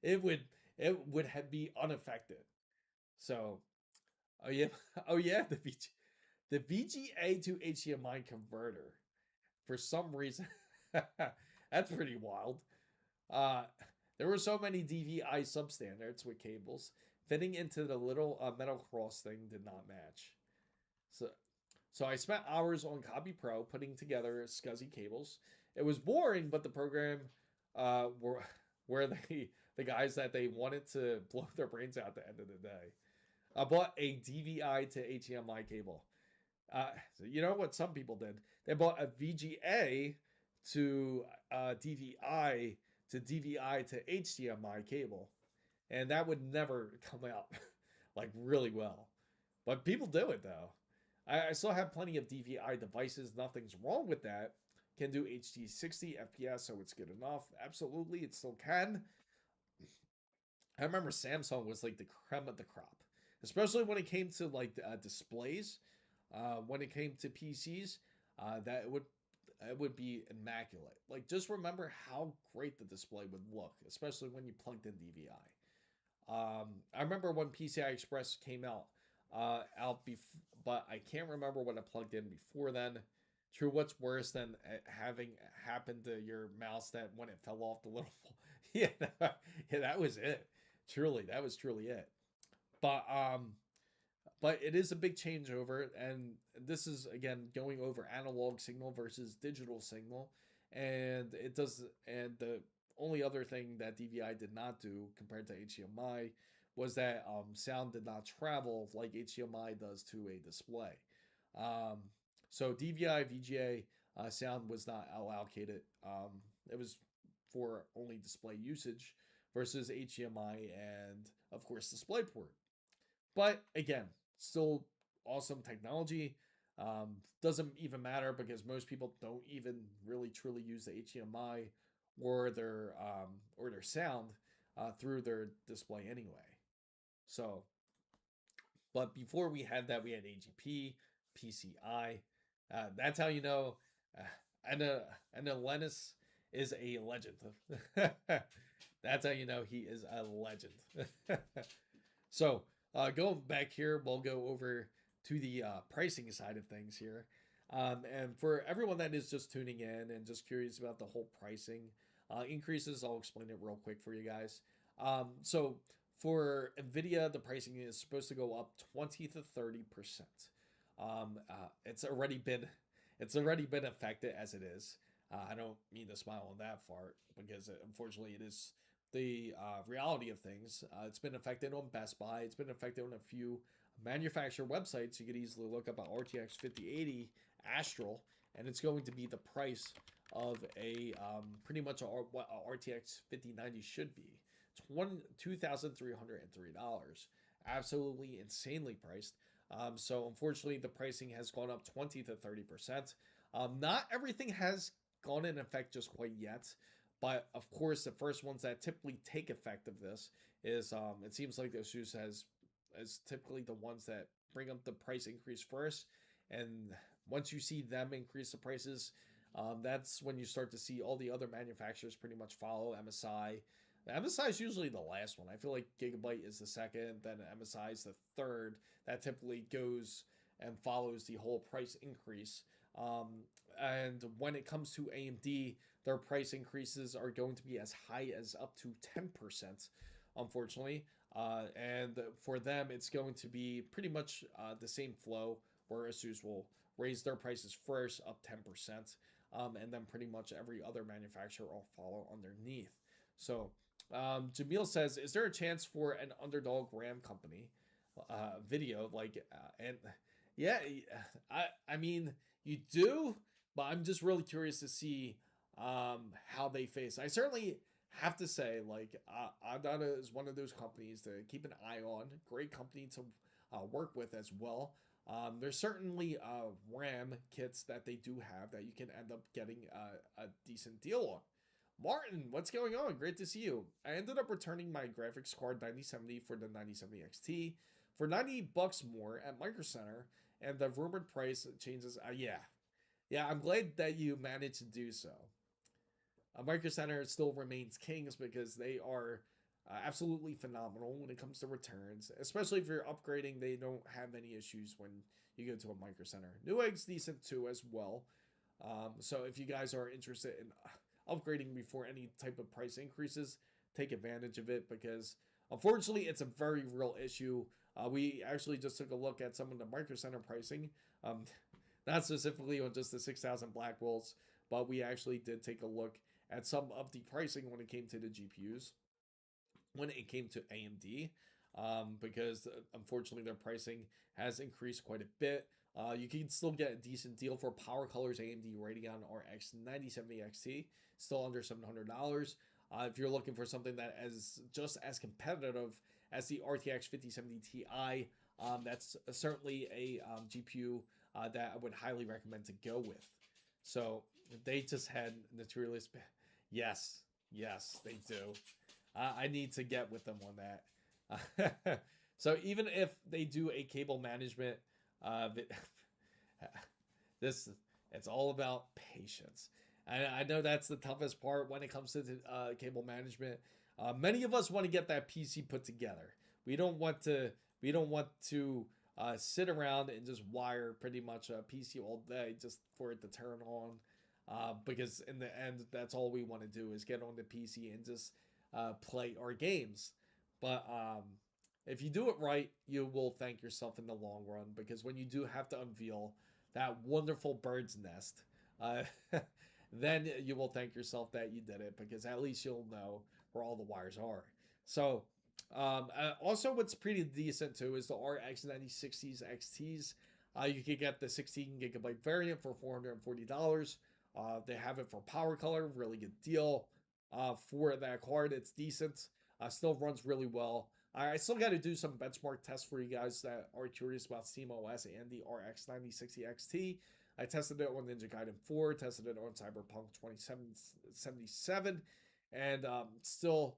it would be unaffected. So, oh yeah, oh yeah, the VGA to HDMI converter. For some reason, that's pretty wild. Uh, there were so many DVI substandards with cables. Fitting into the little metal cross thing did not match. So I spent hours on Copy Pro putting together SCSI cables. It was boring, but the program were the guys that they wanted to blow their brains out at the end of the day. I bought a DVI to HDMI cable. You know what some people did? They bought a VGA to DVI to DVI to HDMI cable, and that would never come out like really well. But people do it though. I still have plenty of DVI devices. Nothing's wrong with that. Can do HD 60 FPS, so it's good enough. Absolutely, it still can. I remember Samsung was like the creme of the crop, especially when it came to like displays. When it came to PCs, that it would be immaculate. Like just remember how great the display would look, especially when you plugged in DVI. I remember when PCI Express came but I can't remember what I plugged in before then. True, what's worse than having happened to your mouse that when it fell off the little, yeah, yeah, that was it. Truly, that was truly it. But but it is a big changeover, and this is again going over analog signal versus digital signal, and it does. And the only other thing that DVI did not do compared to HDMI was that sound did not travel like HDMI does to a display. Um, so DVI VGA sound was not allocated. It was for only display usage versus HDMI and of course DisplayPort. But again, still awesome technology. Doesn't even matter because most people don't even really truly use the HDMI or their sound through their display anyway. So, but before we had that, we had AGP, PCI. That's how you know. Uh, and Lennis is a legend. That's how you know he is a legend. So, going back here, we'll go over to the pricing side of things here. And for everyone that is just tuning in and just curious about the whole pricing increases, I'll explain it real quick for you guys. So for NVIDIA, the pricing is supposed to go up 20 to 30%. It's already been affected as it is. I don't mean to smile on that part because unfortunately it is the reality of things. It's been affected on Best Buy. It's been affected on a few manufacturer websites. You could easily look up an RTX 5080 Astral, and it's going to be the price of a pretty much what a RTX 5090 should be. $2,303. Absolutely insanely priced. So unfortunately, the pricing has gone up 20 to 30%. Not everything has gone in effect just quite yet. But of course, the first ones that typically take effect of this is it seems like the ASUS has is typically the ones that bring up the price increase first, and once you see them increase the prices, that's when you start to see all the other manufacturers pretty much follow. MSI. MSI is usually the last one. I feel like Gigabyte is the second, then MSI is the third. That typically goes and follows the whole price increase. And when it comes to AMD, their price increases are going to be as high as up to 10%, unfortunately. And for them, it's going to be pretty much the same flow where ASUS will raise their prices first up 10%, and then pretty much every other manufacturer will follow underneath. So Jamil says, is there a chance for an underdog RAM company video? And yeah, I mean, you do, but I'm just really curious to see how they face. I certainly have to say, like, Adana is one of those companies to keep an eye on. Great company to work with as well. There's certainly RAM kits that they do have that you can end up getting a decent deal on. Martin, what's going on? Great to see you. I ended up returning my graphics card 9070 for the 9070 XT for $90 more at Micro Center, and the rumored price changes. Yeah, I'm glad that you managed to do so. Micro Center still remains kings because they are absolutely phenomenal when it comes to returns, especially if you're upgrading. They don't have any issues when you go to a Micro Center. Newegg's decent too as well. So if you guys are interested in upgrading before any type of price increases, take advantage of it because unfortunately it's a very real issue. We actually just took a look at some of the Micro Center pricing, not specifically on just the 6000 Blackwells, but we actually did take a look at some of the pricing when it came to the GPUs, when it came to AMD, because unfortunately their pricing has increased quite a bit. You can still get a decent deal for Power Colors AMD Radeon RX 9070 XT, still under $700. If you're looking for something that is just as competitive as the RTX 5070 Ti, that's certainly a GPU that I would highly recommend to go with. So they just had Naturilis. Yes, yes, they do. I need to get with them on that. So even if they do a cable management, this it's all about patience. I know that's the toughest part when it comes to cable management. Many of us want to get that PC put together. We don't want to. We don't want to sit around and just wire pretty much a PC all day just for it to turn on. Because in the end, that's all we want to do is get on the PC and just play our games. But if you do it right, you will thank yourself in the long run. Because when you do have to unveil that wonderful bird's nest, uh, then you will thank yourself that you did it. Because at least you'll know where all the wires are. So also, what's pretty decent too is the RX 9060s XTs. You can get the 16 GB variant for $440. They have it for Power Color, really good deal. For that card, it's decent. Still runs really well. I still got to do some benchmark tests for you guys that are curious about SteamOS and the RX 9060 XT. I tested it on Ninja Gaiden 4, tested it on Cyberpunk 2077, and still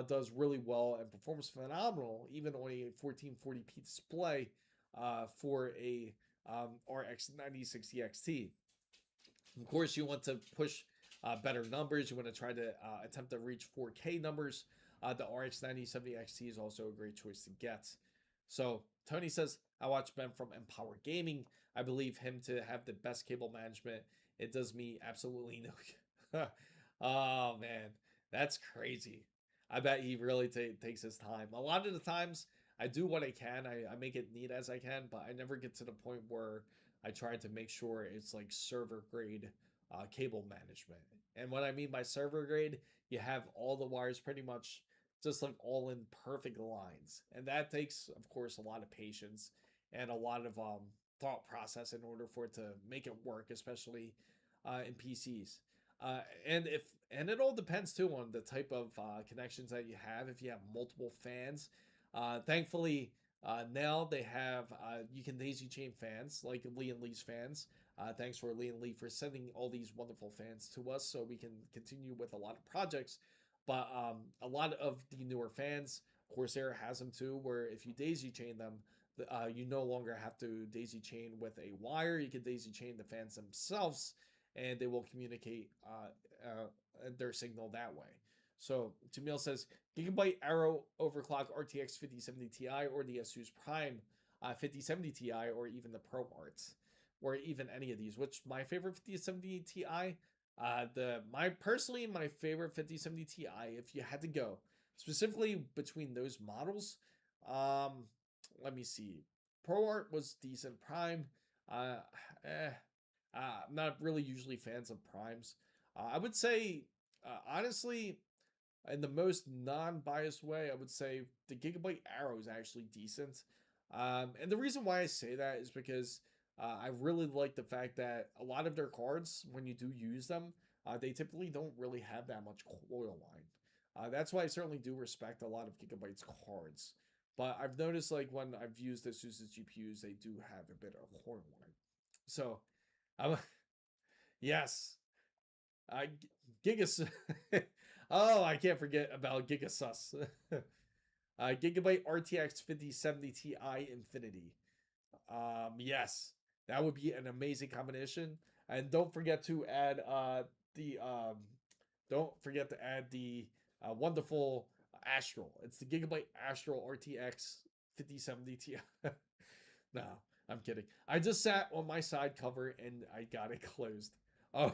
does really well and performs phenomenal, even on a 1440p display for a RX 9060 XT. Of course, you want to push better numbers. You want to try to attempt to reach 4K numbers. The RX 9070 XT is also a great choice to get. So Tony says, I watch Ben from Empower Gaming. I believe him to have the best cable management. It does me absolutely no. Oh man, that's crazy. I bet he really takes his time. A lot of the times, I do what I can. I make it neat as I can, but I never get to the point where I try to make sure it's like server grade cable management. And what I mean by server grade, you have all the wires pretty much just like all in perfect lines. And that takes, of course, a lot of patience and a lot of thought process in order for it to make it work, especially in PCs. And it all depends too on the type of connections that you have. If you have multiple fans, thankfully now they have you can daisy chain fans like Lee and Lee's fans. Thanks for Lee and Lee for sending all these wonderful fans to us so we can continue with a lot of projects. But a lot of the newer fans, Corsair has them too, where if you daisy chain them, you no longer have to daisy chain with a wire. You can daisy chain the fans themselves, and they will communicate their signal that way. So Jamil says, Gigabyte Arrow Overclock RTX 5070 Ti or the Asus Prime 5070 Ti or even the Pro Arts or even any of these. Which my favorite 5070 Ti, my favorite 5070 Ti, if you had to go specifically between those models, let me see. Pro Art was decent. Prime, uh, I'm not really usually fans of primes. I would say, honestly, in the most non-biased way, I would say the Gigabyte Arrow is actually decent. And the reason why I say that is because I really like the fact that a lot of their cards, when you do use them, they typically don't really have that much coil line. That's why I certainly do respect a lot of Gigabyte's cards. But I've noticed like when I've used ASUS GPUs, they do have a bit of coil line. So, I'm yes, I Gigas. Oh, I can't forget about Gigasus. Gigabyte RTX 5070 Ti Infinity. Yes, that would be an amazing combination. And don't forget to add the don't forget to add the wonderful Astral. It's the Gigabyte Astral RTX 5070 Ti. No, I'm kidding. I just sat on my side cover and I got it closed. Oh,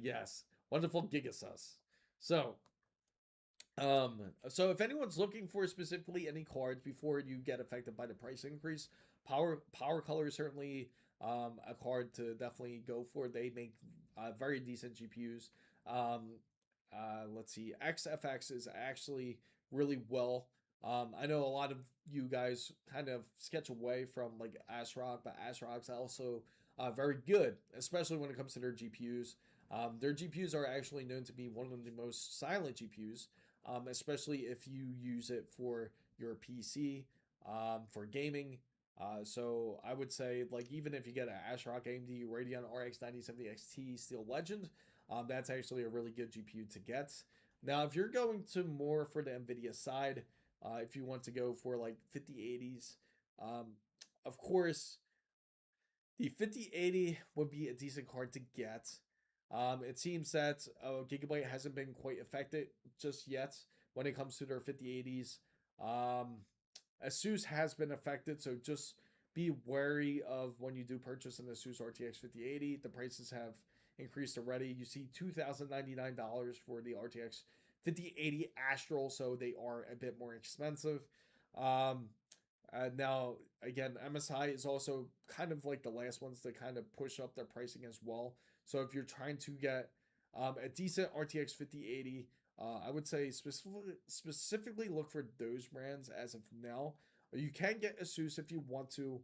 yes, wonderful Gigasus. So, so if anyone's looking for specifically any cards before you get affected by the price increase, Power Color is certainly a card to definitely go for. They make very decent GPUs. Let's see, XFX is actually really well I know a lot of you guys kind of sketch away from like ASRock, but ASRock's also very good, especially when it comes to their GPUs. Their GPUs are actually known to be one of the most silent GPUs, especially if you use it for your PC, for gaming. So I would say, like, even if you get an ASRock AMD Radeon RX 9070 XT Steel Legend, that's actually a really good GPU to get. Now, if you're going to more for the NVIDIA side, if you want to go for like 5080s, um, of course, the 5080 would be a decent card to get. It seems that Gigabyte hasn't been quite affected just yet when it comes to their 5080s. Um, Asus has been affected, so just be wary of when you do purchase an Asus RTX 5080. The prices have increased already. You see $2,099 for the RTX 5080 Astral, so they are a bit more expensive. Um, Now, again, MSI is also kind of like the last ones to kind of push up their pricing as well. So if you're trying to get a decent RTX 5080, I would say specifically look for those brands as of now. You can get Asus if you want to,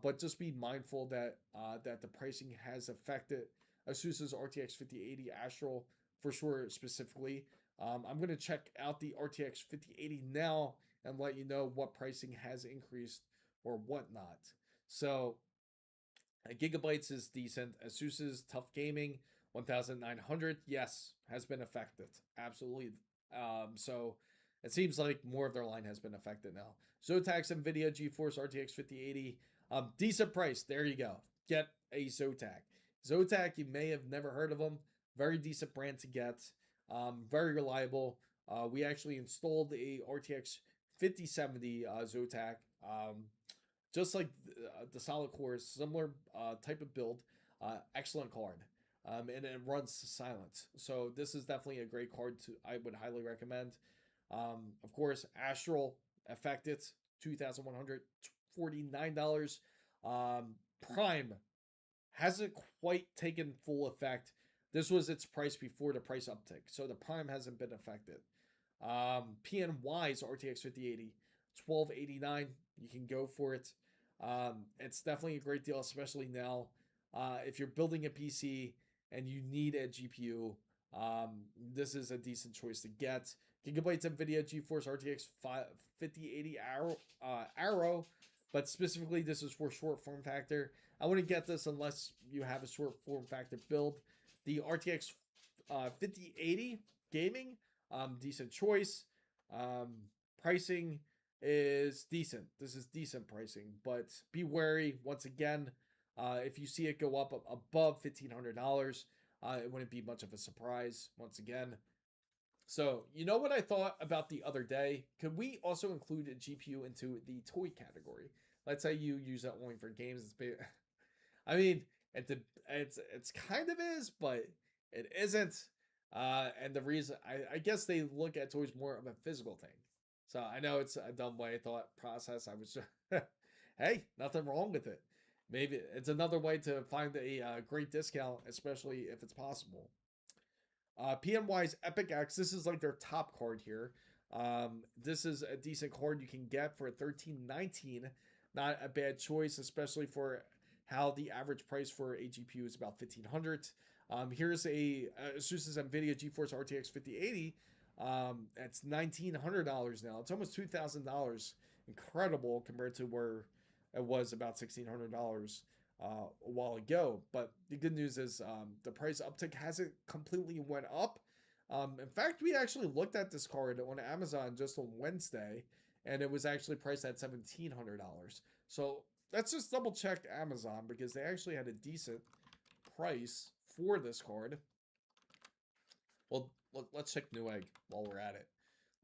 but just be mindful that that the pricing has affected Asus's RTX 5080 Astral for sure specifically. I'm going to check out the RTX 5080 now and let you know what pricing has increased or whatnot. So Gigabytes is decent. Asus's Tough Gaming 1900, yes, has been affected. Absolutely. So it seems like more of their line has been affected now. Zotac's NVIDIA GeForce RTX 5080, decent price. There you go. Get a Zotac. Zotac, you may have never heard of them. Very decent brand to get. Very reliable. We actually installed a RTX 5070 Zotac. Just like the solid core, similar type of build, excellent card, and it runs silent. So this is definitely a great card to I would highly recommend. Of course, Astral affected $2,149. Prime hasn't quite taken full effect. This was its price before the price uptick, so the Prime hasn't been affected. PNY's RTX 5080, 1289. You can go for it. It's definitely a great deal, especially now. If you're building a PC and you need a GPU, this is a decent choice to get. Gigabyte's NVIDIA GeForce RTX 5080 Arrow, but specifically this is for short form factor. I wouldn't get this unless you have a short form factor build. The RTX 5080 Gaming, decent choice. Pricing is decent. This is decent pricing, but be wary once again. If you see it go up above $1,500, it wouldn't be much of a surprise once again. So, you know what I thought about the other day? Could we also include a GPU into the toy category? Let's say you use that only for games. I mean, it's kind of is, but it isn't. And the reason I guess they look at toys more of a physical thing. So I know it's a dumb way thought process. I was just, hey, nothing wrong with it. Maybe it's another way to find a great discount, especially if it's possible. PNY's Epic X, this is like their top card here. This is a decent card you can get for $13.19. Not a bad choice, especially for how the average price for a GPU is about $1,500. Here's a Asus's NVIDIA GeForce RTX 5080. It's $1,900 now. It's almost $2,000. Incredible compared to where it was about $1,600 a while ago. But the good news is the price uptick hasn't completely went up. In fact, we actually looked at this card on Amazon just on Wednesday, and it was actually priced at $1,700. So let's just double check Amazon because they actually had a decent price for this card. Well, let's check Newegg while we're at it.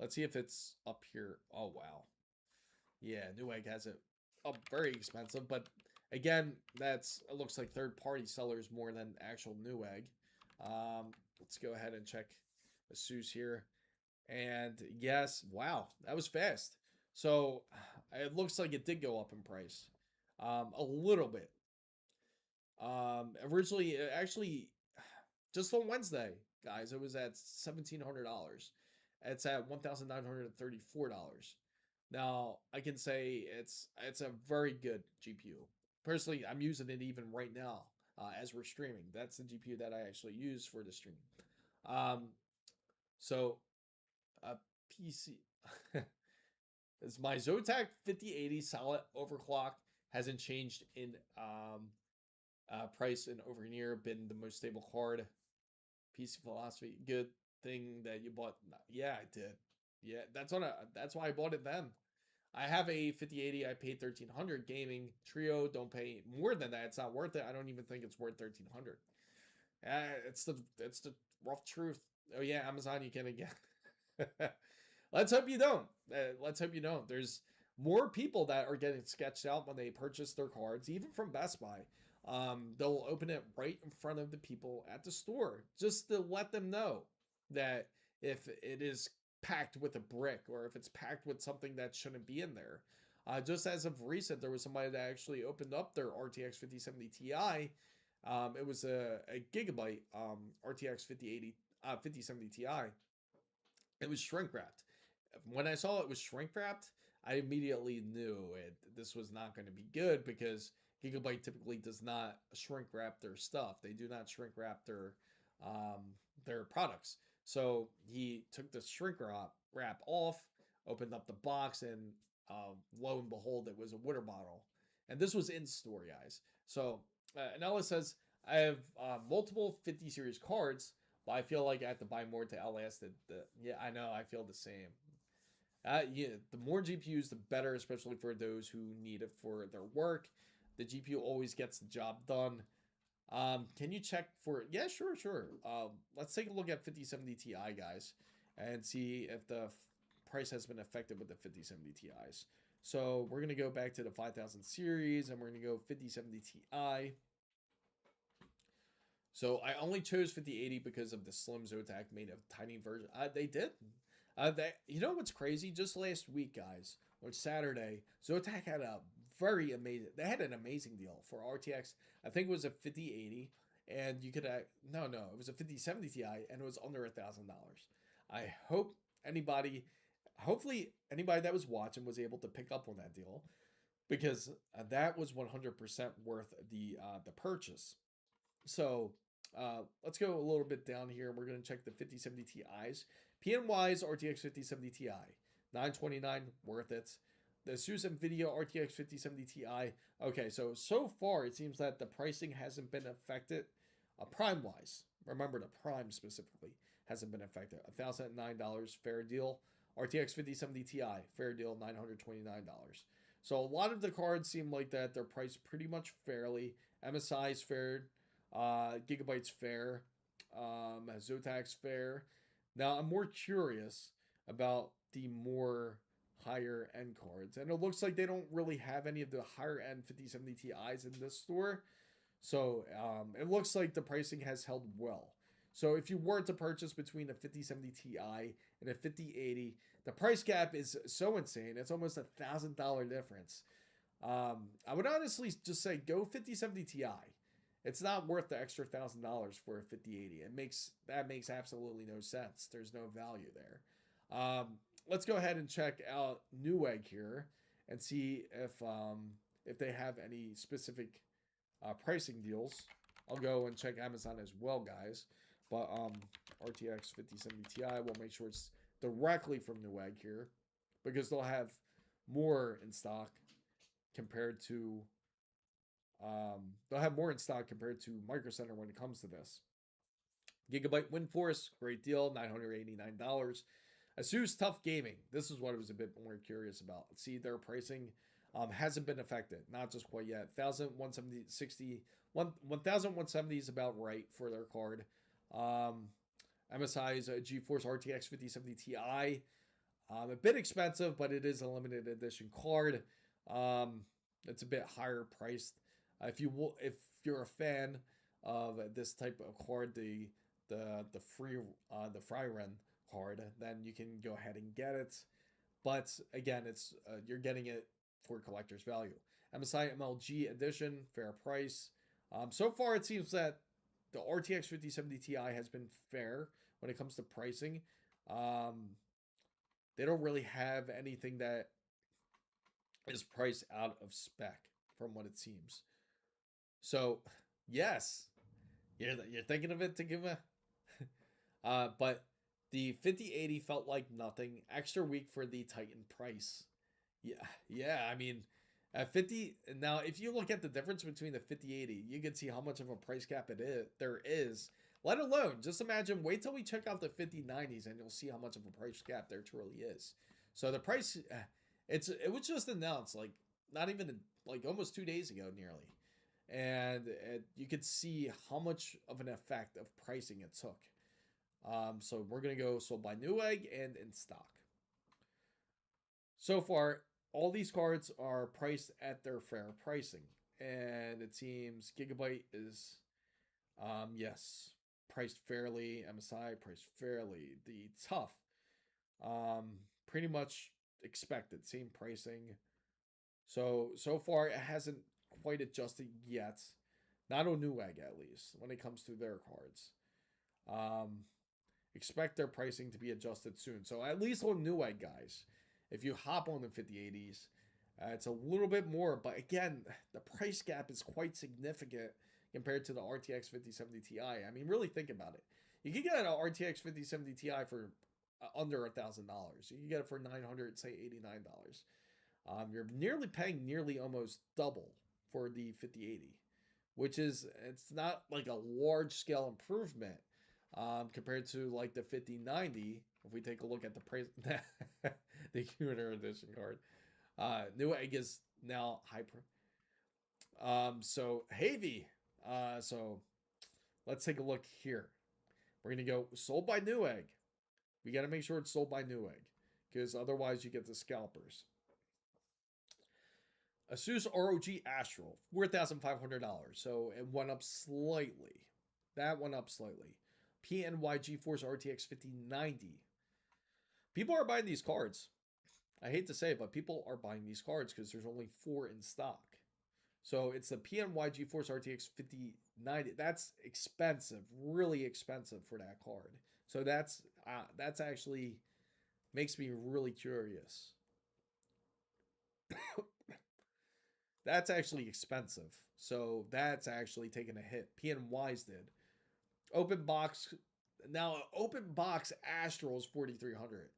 Let's see if it's up here. Oh, wow. Yeah, Newegg has it up very expensive, but again, it looks like third-party sellers more than actual Newegg. Let's go ahead and check Asus here. And yes, wow, that was fast. So it looks like it did go up in price a little bit. Originally, actually, just on Wednesday, guys, it was at $1,700. It's at $1,934. Now, I can say it's a very good GPU. Personally, I'm using it even right now as we're streaming. That's the GPU that I actually use for the stream. Um, so a PC is my Zotac 5080 solid overclock hasn't changed in price in over a year. Been the most stable card. PC philosophy, good thing that you bought. Yeah, I did. Yeah, that's why I bought it then. I have a 5080. I paid 1300 gaming trio. Don't pay more than that. It's not worth it. I don't even think it's worth 1300. It's the rough truth. Oh yeah, Amazon, you can again. Let's hope you don't. Let's hope you don't. There's more people that are getting sketched out when they purchase their cards, even from Best Buy. They'll open it right in front of the people at the store just to let them know that if it is packed with a brick or if it's packed with something that shouldn't be in there. Just as of recent, there was somebody that actually opened up their RTX 5070 Ti. It was a gigabyte RTX 5070 Ti. It was shrink wrapped. When I saw it was shrink wrapped, I immediately knew this was not going to be good because Gigabyte typically does not shrink wrap their stuff. They do not shrink wrap their products. So he took the wrap off, opened up the box, and lo and behold, it was a water bottle. And this was in store, guys. So and Ella says, I have multiple 50 series cards, but I feel like I have to buy more to outlast it. Yeah, I know. I feel the same. Yeah, the more GPUs, the better, especially for those who need it for their work. The GPU always gets the job done. Can you check for? Yeah, sure, sure. Let's take a look at 5070 Ti, guys, and see if the price has been affected with the 5070 Ti's. So we're gonna go back to the 5000 series, and we're gonna go 5070 Ti. So I only chose 5080 because of the slim Zotac made a tiny version. They did. You know what's crazy? Just last week, guys, on Saturday, Zotac had a very amazing. They had an amazing deal for RTX. I think it was a 5080, and you could no, it was a 5070 Ti, and it was under $1,000. I hope anybody, hopefully anybody that was watching was able to pick up on that deal because that was 100% worth the purchase. So let's go a little bit down here. We're going to check the 5070 Ti's. PNY's RTX 5070 Ti, 929, worth it. The ASUS NVIDIA RTX 5070 Ti. Okay, so far it seems that the pricing hasn't been affected. Prime wise, remember the Prime specifically hasn't been affected. $1,009, fair deal. RTX 5070 Ti, fair deal, $929. So a lot of the cards seem like that they're priced pretty much fairly. MSI's fair, Gigabyte's fair, Zotac's fair. Now I'm more curious about the more higher end cards, and it looks like they don't really have any of the higher end 5070 Ti's in this store. So it looks like the pricing has held well. So if you were to purchase between a 5070 Ti and a 5080, the price gap is so insane. It's almost $1,000 difference. I would honestly just say go 5070 Ti. It's not worth the extra $1,000 for a 5080. That makes absolutely no sense. There's no value there. Let's go ahead and check out Newegg here and see if they have any specific pricing deals. I'll go and check Amazon as well, guys. But RTX 5070 Ti, we'll make sure it's directly from Newegg here because they'll have more in stock compared to they'll have more in stock compared to Micro Center when it comes to this. Gigabyte WindForce, great deal, $989. ASUS Tough Gaming. This is what I was a bit more curious about. See, their pricing hasn't been affected, not just quite yet. 1,170 is about right for their card. MSI's GeForce RTX 5070 Ti. A bit expensive, but it is a limited edition card. It's a bit higher priced. If you're a fan of this type of card, the Fryren card, then you can go ahead and get it. But again, it's you're getting it for collector's value. MSI MLG edition, fair price. So far, it seems that the RTX 5070 Ti has been fair when it comes to pricing. They don't really have anything that is priced out of spec from what it seems. So, yes, you're thinking of it to give a but the 5080 felt like nothing. Extra weak for the Titan price. Yeah, yeah. I mean, at 50 now, if you look at the difference between the 5080, you can see how much of a price gap it is. There is. Let alone, just imagine. Wait till we check out the 5090s, and you'll see how much of a price gap there truly is. So the price, it was just announced like not even like almost 2 days ago, nearly, and you could see how much of an effect of pricing it took. So we're gonna go sold by Newegg and in stock. So far, all these cards are priced at their fair pricing, and it seems Gigabyte is, yes, priced fairly. MSI priced fairly. The Tough, pretty much expected, same pricing. So far, it hasn't quite adjusted yet. Not on Newegg, at least, when it comes to their cards. Um, Expect their pricing to be adjusted soon. So at least on Newegg, guys, if you hop on the 5080s, it's a little bit more. But again, the price gap is quite significant compared to the RTX 5070 Ti. I mean, really think about it. You can get an RTX 5070 Ti for under $1,000. You can get it for $900, say $89. You're nearly paying nearly almost double for the 5080, which is, it's not like a large scale improvement compared to like the 5090. If we take a look at the price, the Commuter Edition card, Newegg is now hyper. So Havy, so let's take a look here. We're gonna go sold by Newegg. We got to make sure it's sold by Newegg because otherwise you get the scalpers. Asus ROG Astral, $4,500. So it went up slightly. That went up slightly. PNY GeForce RTX 5090. People are buying these cards. I hate to say it, but people are buying these cards because there's only 4 in stock. So it's the PNY GeForce RTX 5090. That's expensive, really expensive for that card. So that's actually makes me really curious. That's actually expensive. So that's actually taking a hit. PNY's did. Open box. Now, open box Astral is 4,300.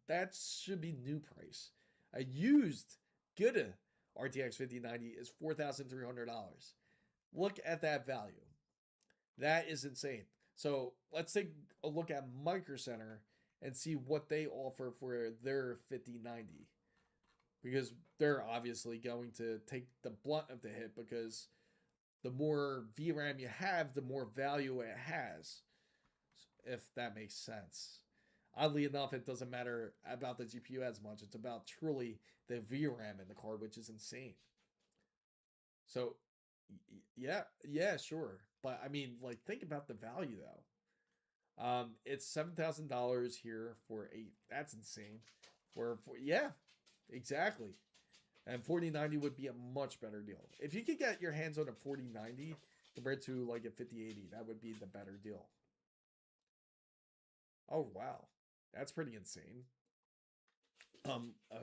That should be new price. A used good RTX 5090 is $4,300. Look at that value. That is insane. So let's take a look at Micro Center and see what they offer for their 5090. Because they're obviously going to take the blunt of the hit because the more VRAM you have, the more value it has, if that makes sense. Oddly enough, it doesn't matter about the GPU as much. It's about truly the VRAM in the card, which is insane. So, yeah, sure. But I mean, like, think about the value though. It's $7,000 here for that's insane. Yeah, exactly. And 4090 would be a much better deal. If you could get your hands on a 4090 compared to like a 5080, that would be the better deal. Oh wow. That's pretty insane.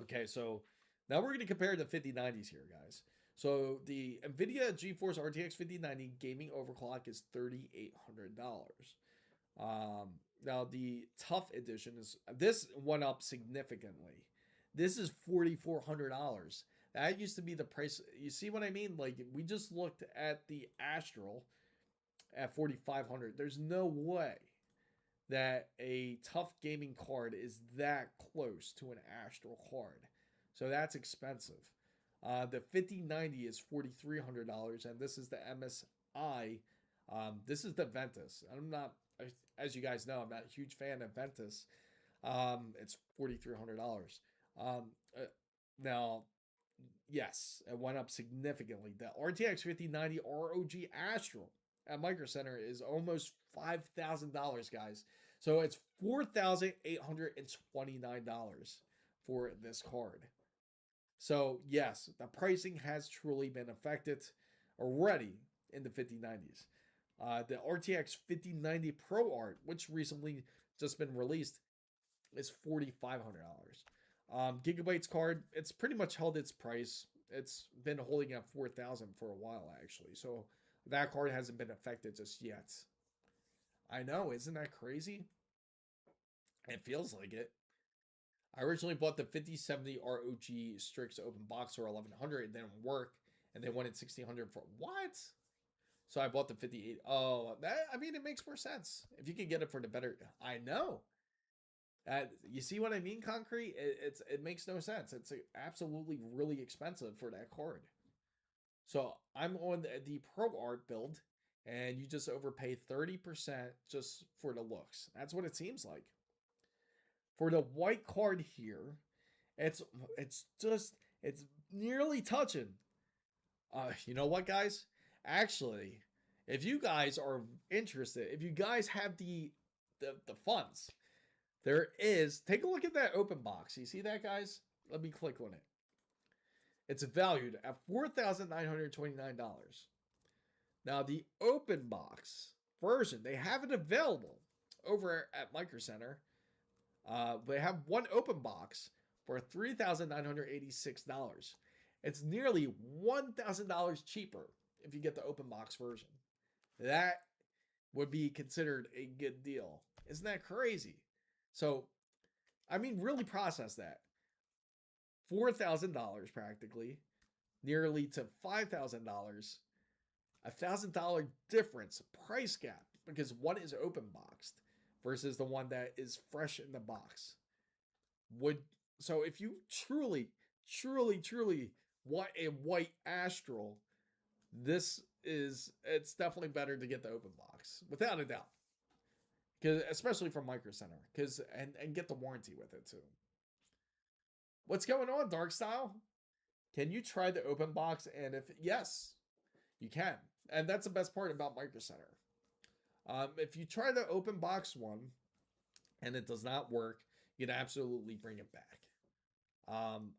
Okay, so now we're going to compare the 5090s here, guys. So the NVIDIA GeForce RTX 5090 gaming overclock is $3,800. Now the Tough edition this went up significantly. This is $4,400. That used to be the price. You see what I mean? Like, we just looked at the Astral at $4,500. There's no way that a Tough gaming card is that close to an Astral card. So that's expensive. The 5090 is $4,300, and this is the MSI. This is the Ventus. I'm not, as you guys know, I'm not a huge fan of Ventus. It's $4,300. Now, yes, it went up significantly. The RTX 5090 ROG Astral at Micro Center is almost $5,000, guys. So it's $4,829 for this card. So yes, the pricing has truly been affected already in the 5090s. The RTX 5090 Pro Art, which recently just been released, is $4,500. Gigabyte's card, it's pretty much held its price. It's been holding at 4,000 for a while actually. So that card hasn't been affected just yet. I know, isn't that crazy? It feels like it. I originally bought the 5070 ROG Strix open box for 1100. It didn't work, and they wanted 1600 for what? So I bought the 58. Oh, that, I mean, it makes more sense if you can get it for the better. I know. You see what I mean? Concrete. It makes no sense. It's absolutely really expensive for that card. So I'm on the Pro Art build, and you just overpay 30% just for the looks. That's what it seems like. For the white card here, it's it's nearly touching. You know what, guys? Actually, if you guys are interested, if you guys have the funds, there is. Take a look at that open box. You see that, guys? Let me click on it. It's valued at $4,929. Now the open box version, they have it available over at Micro Center. They have one open box for $3,986. It's nearly $1,000 cheaper if you get the open box version. That would be considered a good deal. Isn't that crazy? So, I mean, really process that. $4,000 practically, nearly to $5,000, $1,000 difference price gap because one is open boxed versus the one that is fresh in the box. So if you truly want a white Astral, it's definitely better to get the open box without a doubt. Because especially from Micro Center, and get the warranty with it too. What's going on, Dark Style? Can you try the open box? And if yes, you can. And that's the best part about Micro Center. If you try the open box one and it does not work, you can absolutely bring it back.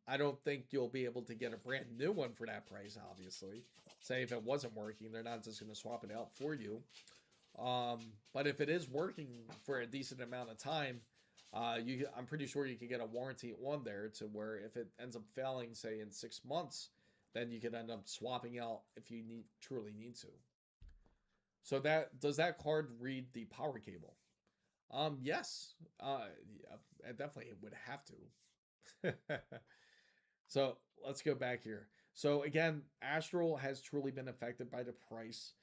I don't think you'll be able to get a brand new one for that price, obviously. Say if it wasn't working, they're not just going to swap it out for you. But if it is working for a decent amount of time, I'm pretty sure you can get a warranty on there to where if it ends up failing, say in 6 months, then you could end up swapping out if you truly need to. So does that card read the power cable? Yes. Yeah, definitely it would have to. So let's go back here. So again, Astral has truly been affected by the price,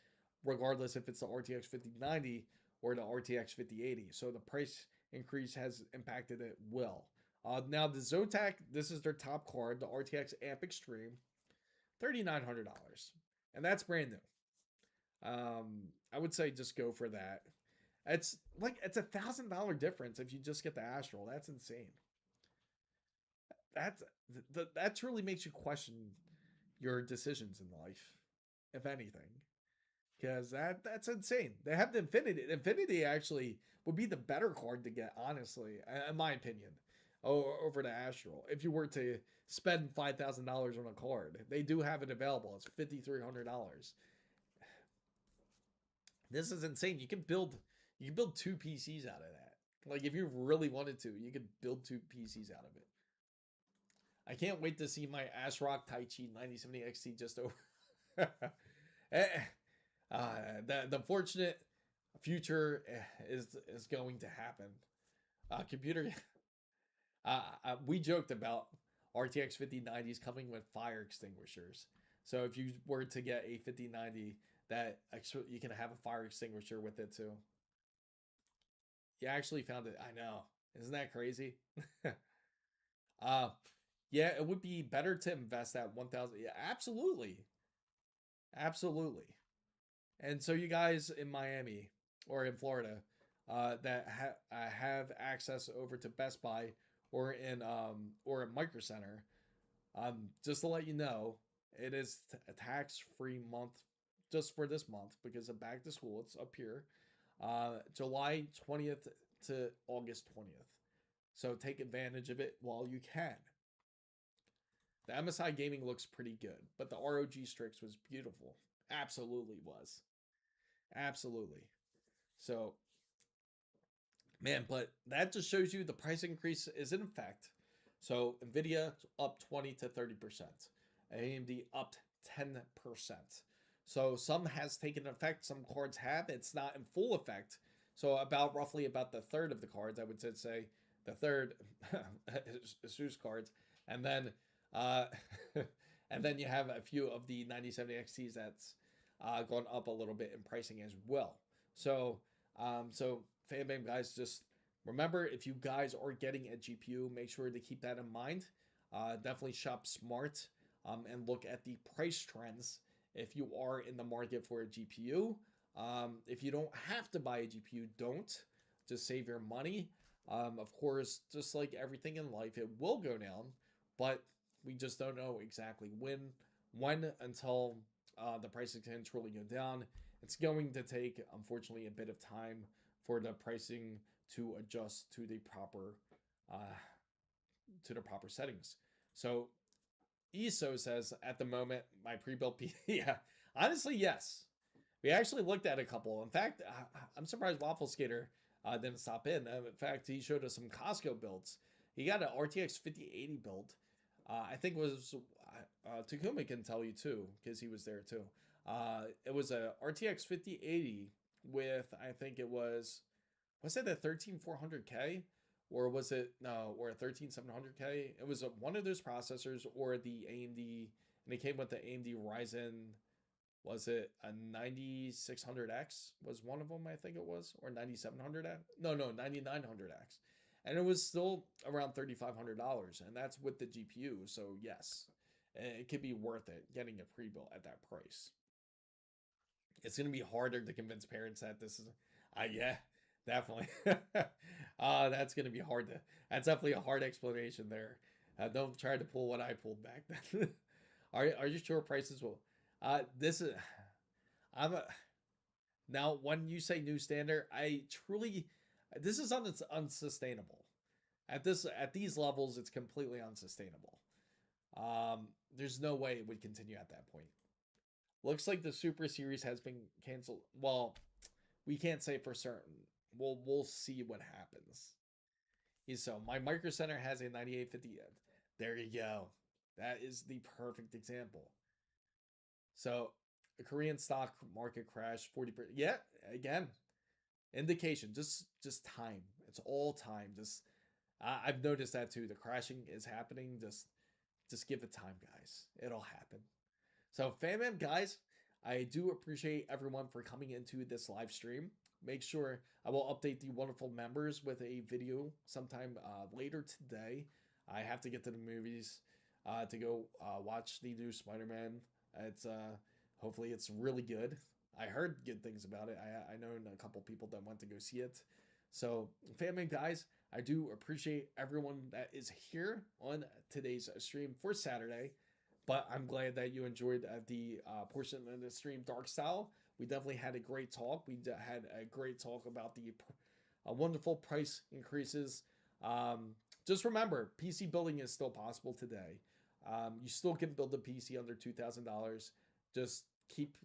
regardless if it's the RTX 5090 or the RTX 5080. So the price increase has impacted it well. Now the Zotac, this is their top card, the RTX Amp Extreme, $3,900, and that's brand new. I would say just go for that. It's $1,000 difference if you just get the Astral. That's insane. That truly makes you question your decisions in life, if anything, because that's insane. They have the Infinity. Infinity actually would be the better card to get, honestly, in my opinion, over the Astral. If you were to spend $5,000 on a card, they do have it available. It's $5,300. This is insane. You can build two PCs out of that. Like if you really wanted to, you could build two PCs out of it. I can't wait to see my ASRock Taichi 9070 XT just over. The fortunate future is going to happen. Computer. We joked about RTX 5090s coming with fire extinguishers. So if you were to get a 5090, that you can have a fire extinguisher with it too. You actually found it. I know. Isn't that crazy? Yeah, it would be better to invest that 1,000. Yeah, absolutely. Absolutely. And so you guys in Miami or in Florida that have access over to Best Buy or in Micro Center, just to let you know, it is a tax-free month just for this month because of back to school. It's up here, July 20th to August 20th. So take advantage of it while you can. The MSI gaming looks pretty good, but the ROG Strix was beautiful. Absolutely was. Absolutely. So, man, but that just shows you the price increase is in effect. So NVIDIA up 20 to 30%. AMD up 10%. So some has taken effect, some cards have. It's not in full effect. So about roughly about the third of the cards, I would say the third ASUS cards, and then uh, and then you have a few of the 9070 XTs that's gone up a little bit in pricing as well. So so FanBam guys, just remember, if you guys are getting a GPU, make sure to keep that in mind. Definitely shop smart and look at the price trends if you are in the market for a GPU. If you don't have to buy a GPU, don't. Just save your money. Of course, just like everything in life, it will go down, but we just don't know exactly when until the prices can truly go down. It's going to take, unfortunately, a bit of time for the pricing to adjust uh, to the proper settings. So ESO says at the moment my pre-built PC. Yeah, honestly, yes. We actually looked at a couple. In fact, I'm surprised Waffle Skater didn't stop in. In fact, he showed us some Costco builds. He got an RTX 5080 build. I think it was Takuma can tell you too because he was there too. It was a RTX 5080 with, I think it was it a 13400K or was it no, or a 13700K? It was one of those processors or the AMD, and it came with the AMD Ryzen. Was it a 9600X? Was one of them, I think it was, or 9700X? No, 9900X, and it was still around $3,500, and that's with the GPU. So yes, it could be worth it getting a pre-built at that price. It's going to be harder to convince parents that this is, yeah, definitely. That's going to be hard to, that's definitely a hard explanation there. Don't try to pull what I pulled back then. Are you sure prices will, this is, I'm a, now when you say new standard, I truly, this is unsustainable. At these levels, it's completely unsustainable. There's no way it would continue at that point. Looks like the Super Series has been canceled. Well, we can't say for certain. We'll see what happens. So my Micro Center has a 9850. There you go. That is the perfect example. So the Korean stock market crash 40%. Yeah, again, indication. Just time. It's all time. Just I've noticed that too. The crashing is happening. Just give it time, guys. It'll happen. So, FanMam guys, I do appreciate everyone for coming into this live stream. Make sure I will update the wonderful members with a video sometime later today. I have to get to the movies to go watch the new Spider-Man. It's hopefully it's really good. I heard good things about it. I know a couple people that went to go see it. So, FanMam guys, I do appreciate everyone that is here on today's stream for Saturday. But I'm glad that you enjoyed the portion of the stream, Dark Style. We definitely had a great talk. We had a great talk about the wonderful price increases. Just remember, PC building is still possible today. You still can build a PC under $2,000. Just keep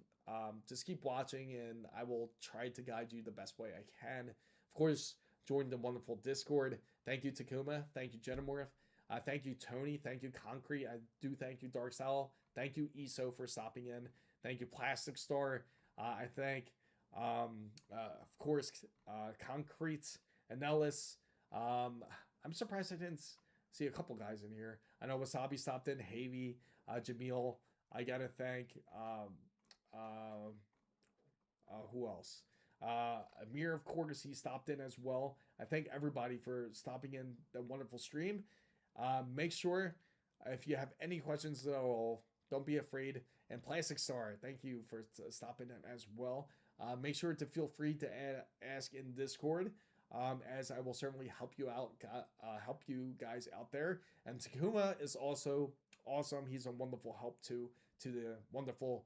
just keep watching, and I will try to guide you the best way I can. Of course, join the wonderful Discord. Thank you, Takuma. Thank you, Jenimorph. Thank you, Tony. Thank you, Concrete. I do thank you, Dark Style. Thank you, ESO, for stopping in. Thank you, Plastic Star. I thank, of course, Concrete and Ellis. I'm surprised I didn't see a couple guys in here. I know Wasabi stopped in. Havy, Jamil. I gotta thank. Who else? Amir, of course, he stopped in as well. I thank everybody for stopping in the wonderful stream. Make sure if you have any questions at all, don't be afraid. And Plastic Star, thank you for stopping in as well. Make sure to feel free to ask in Discord, as I will certainly help you out, help you guys out there. And Takuma is also awesome. He's a wonderful help to the wonderful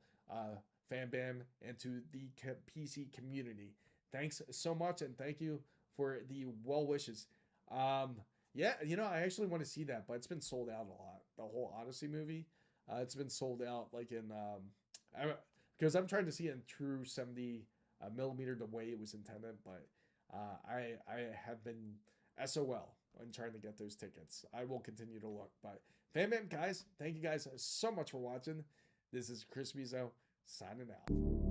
FanBam and to the PC community. Thanks so much, and thank you for the well wishes. Yeah, I actually want to see that, but it's been sold out a lot. The whole Odyssey movie, it's been sold out like in because I'm trying to see it in true 70 millimeter the way it was intended, but I have been SOL in trying to get those tickets. I will continue to look. But fam, guys, thank you guys so much for watching. This is Chris Mizo signing out.